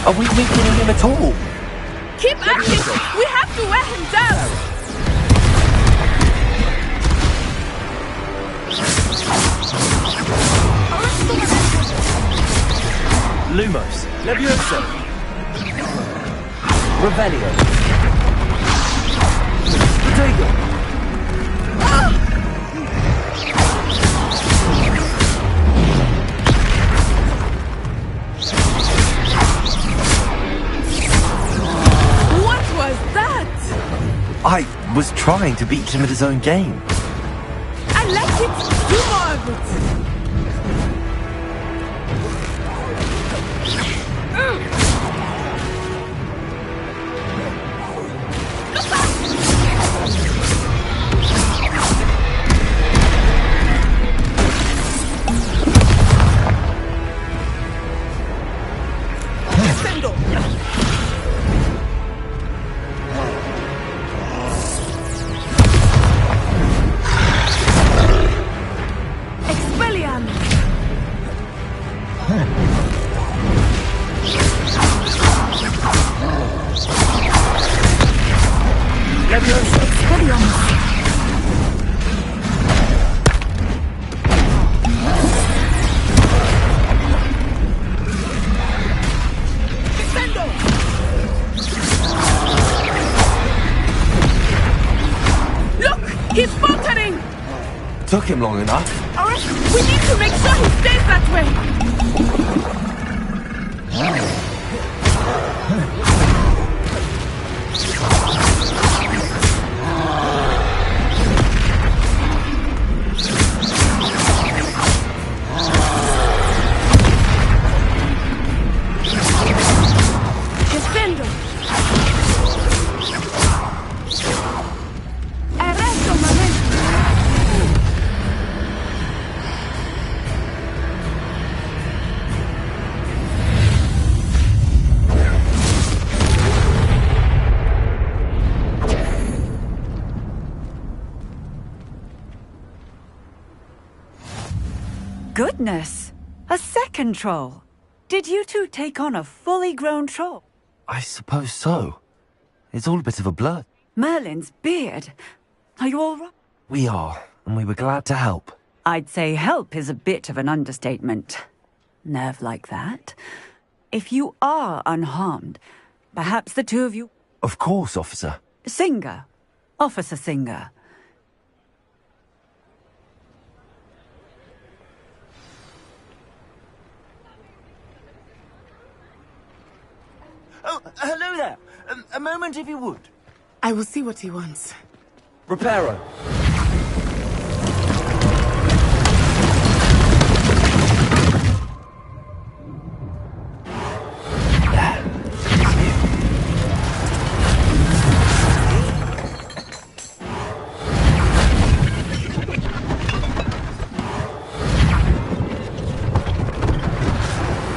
Are we weakening him at all? Keep acting! We have to wear him down! Lumos! Levioso! Revelio! Protego! What was that? I was trying to beat him at his own game. I like it! Do more of it! He's faltering! Took him long enough. Alright, we need to make sure he stays that way! Defendo! Arresto, momento! Goodness! A second troll! Did you two take on a fully grown troll? I suppose so. It's all a bit of a blur. Merlin's beard! Are you all right? We are, and we were glad to help. I'd say help is a bit of an understatement. Nerve like that. If you are unharmed, perhaps the two of you... Of course, officer. Singer. Officer Singer. Oh, hello there. A moment if you would. I will see what he wants. Reparo!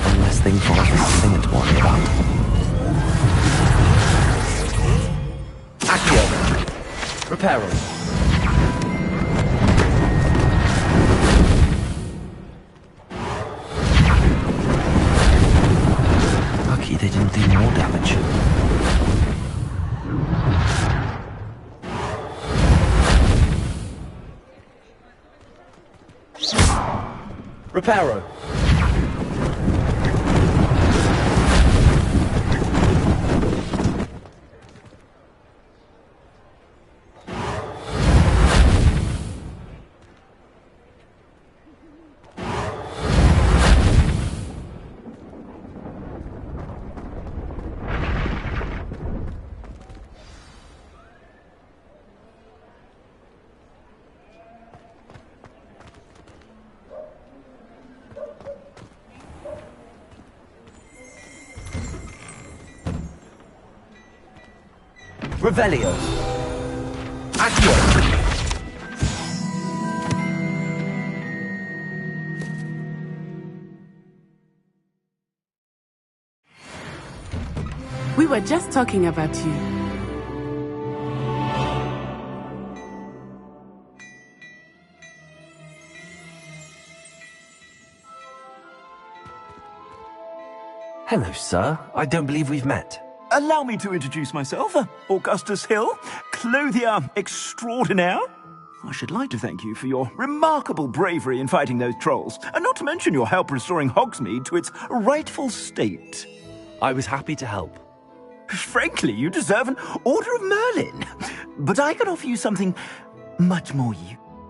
One less thing for us nothing to worry about. Accio! Reparo! Lucky they didn't do more damage. Reparo! Revelio. Accio. We were just talking about you. Hello, sir. I don't believe we've met. Allow me to introduce myself, Augustus Hill, clothier extraordinaire. I should like to thank you for your remarkable bravery in fighting those trolls, and not to mention your help restoring Hogsmeade to its rightful state. I was happy to help. Frankly, you deserve an Order of Merlin. But I can offer you something much more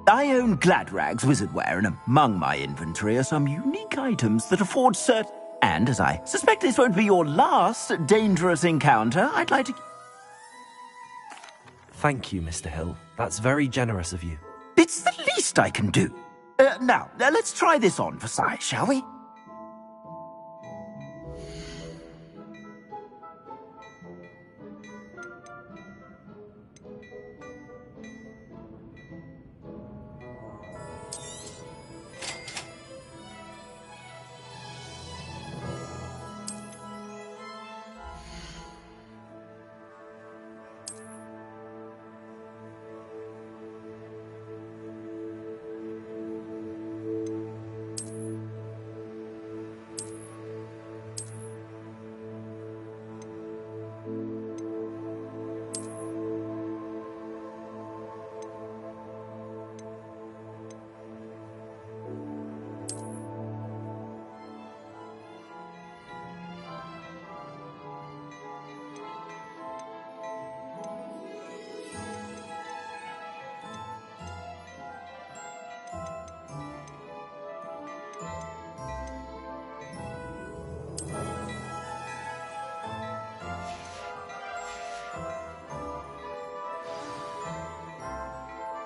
I own Gladrag's wizardware, and among my inventory are some unique items that afford certain... And as I suspect this won't be your last dangerous encounter, I'd like to... Thank you, Mr. Hill. That's very generous of you. It's the least I can do. Now, let's try this on for size, shall we?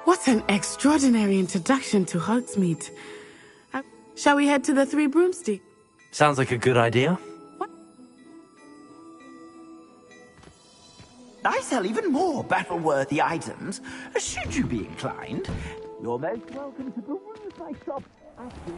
What an extraordinary introduction to Hogsmeade. Shall we head to the Three Broomsticks? Sounds like a good idea. I sell even more battle-worthy items, should you be inclined. You're most welcome to peruse my shop after...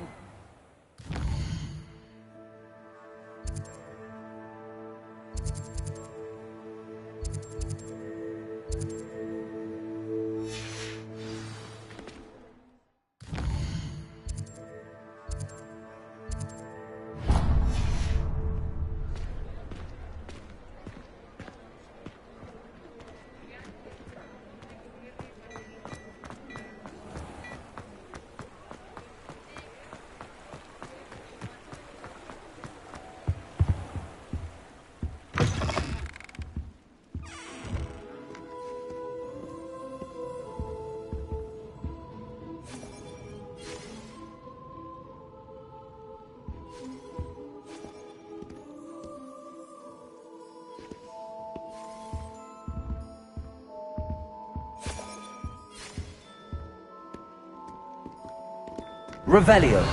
Revelio.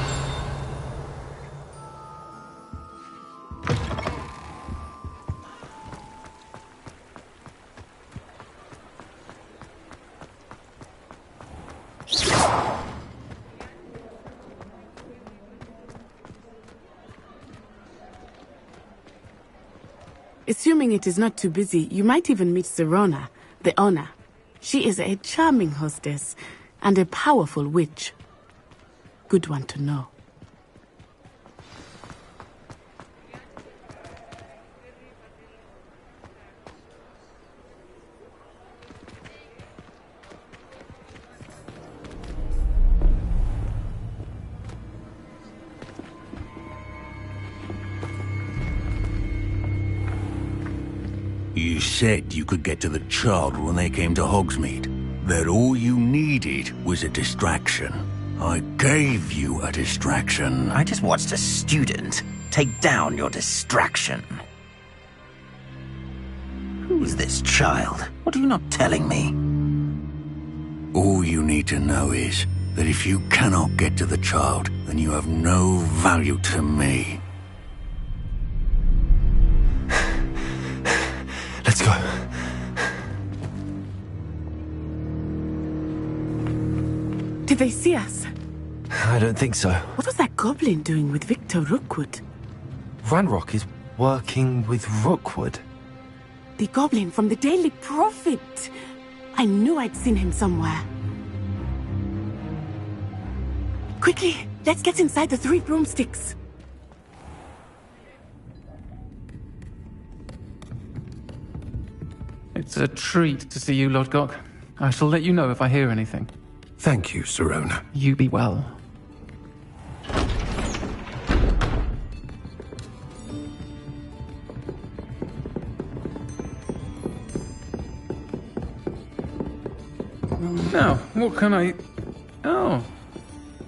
Assuming it is not too busy, you might even meet Serona, the owner. She is a charming hostess and a powerful witch. Good one to know. You said you could get to the child when they came to Hogsmeade. That all you needed was a distraction. I gave you a distraction. I just watched a student take down your distraction. Who's this child? What are you not telling me? All you need to know is that if you cannot get to the child, then you have no value to me. Let's go. Did they see us? I don't think so. What was that goblin doing with Victor Rookwood? Ranrock is working with Rookwood. The goblin from the Daily Prophet. I knew I'd seen him somewhere. Quickly, let's get inside the Three Broomsticks. It's a treat to see you, Lodgok. I shall let you know if I hear anything. Thank you, Sirona. You be well. Now, what can I... Oh,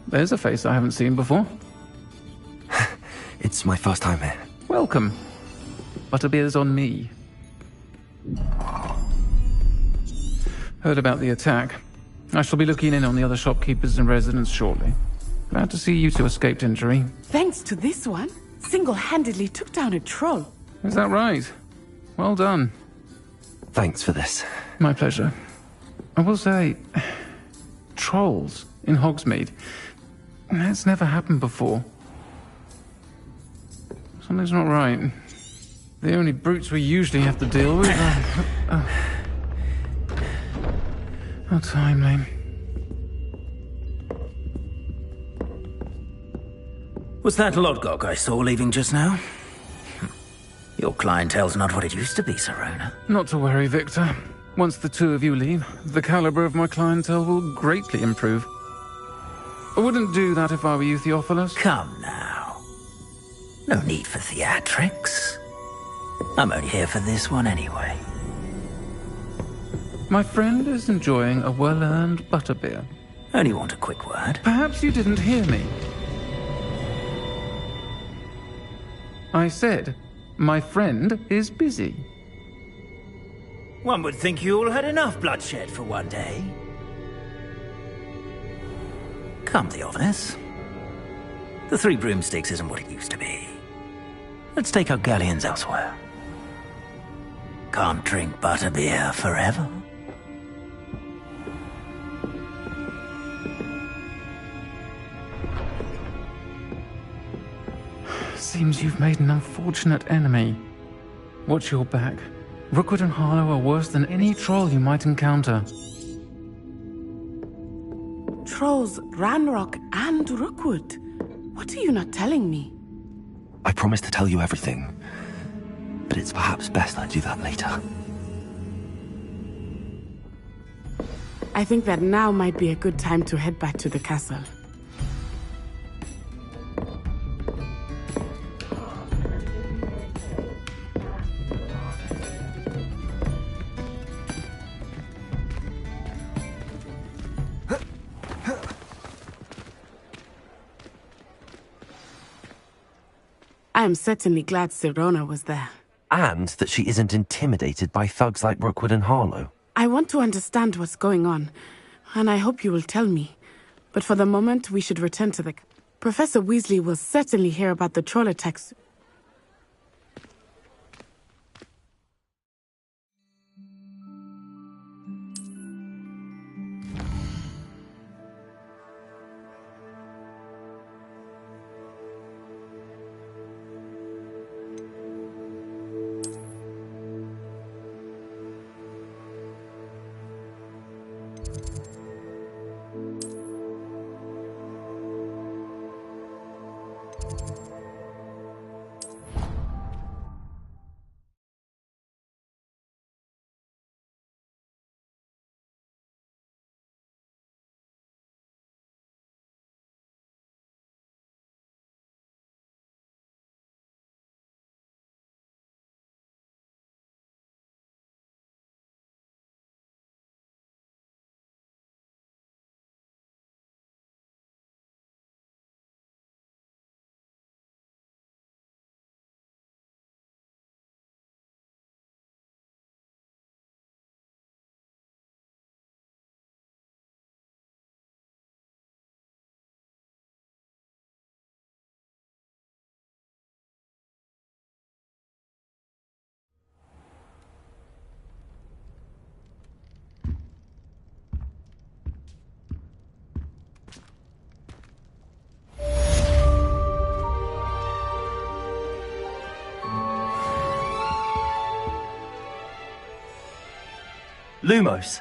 there's a face I haven't seen before. It's my first time here. Welcome. Butterbeer's on me. Heard about the attack. I shall be looking in on the other shopkeepers and residents shortly. Glad to see you two escaped injury. Thanks to this one, single-handedly took down a troll. Is that right? Well done. Thanks for this. My pleasure. I will say, trolls in Hogsmeade. That's never happened before. Something's not right. The only brutes we usually have to deal with are... How timely. Was that Lodgok I saw leaving just now? Your clientele's not what it used to be, Sirona. Not to worry, Victor. Once the two of you leave, the caliber of my clientele will greatly improve. I wouldn't do that if I were you, Theophilus. Come now. No need for theatrics. I'm only here for this one anyway. My friend is enjoying a well-earned butterbeer. Only want a quick word. Perhaps you didn't hear me. I said, my friend is busy. One would think you all had enough bloodshed for one day. Come, Theophilus. The Three Broomsticks isn't what it used to be. Let's take our galleons elsewhere. Can't drink butterbeer forever. Seems you've made an unfortunate enemy. Watch your back. Rookwood and Harlow are worse than any troll you might encounter. Trolls, Ranrock, and Rookwood. What are you not telling me? I promised to tell you everything, but it's perhaps best I do that later. I think that now might be a good time to head back to the castle. I am certainly glad Sirona was there. And that she isn't intimidated by thugs like Rookwood and Harlow. I want to understand what's going on, and I hope you will tell me. But for the moment, we should return to the... Professor Weasley will certainly hear about the troll attacks. Lumos,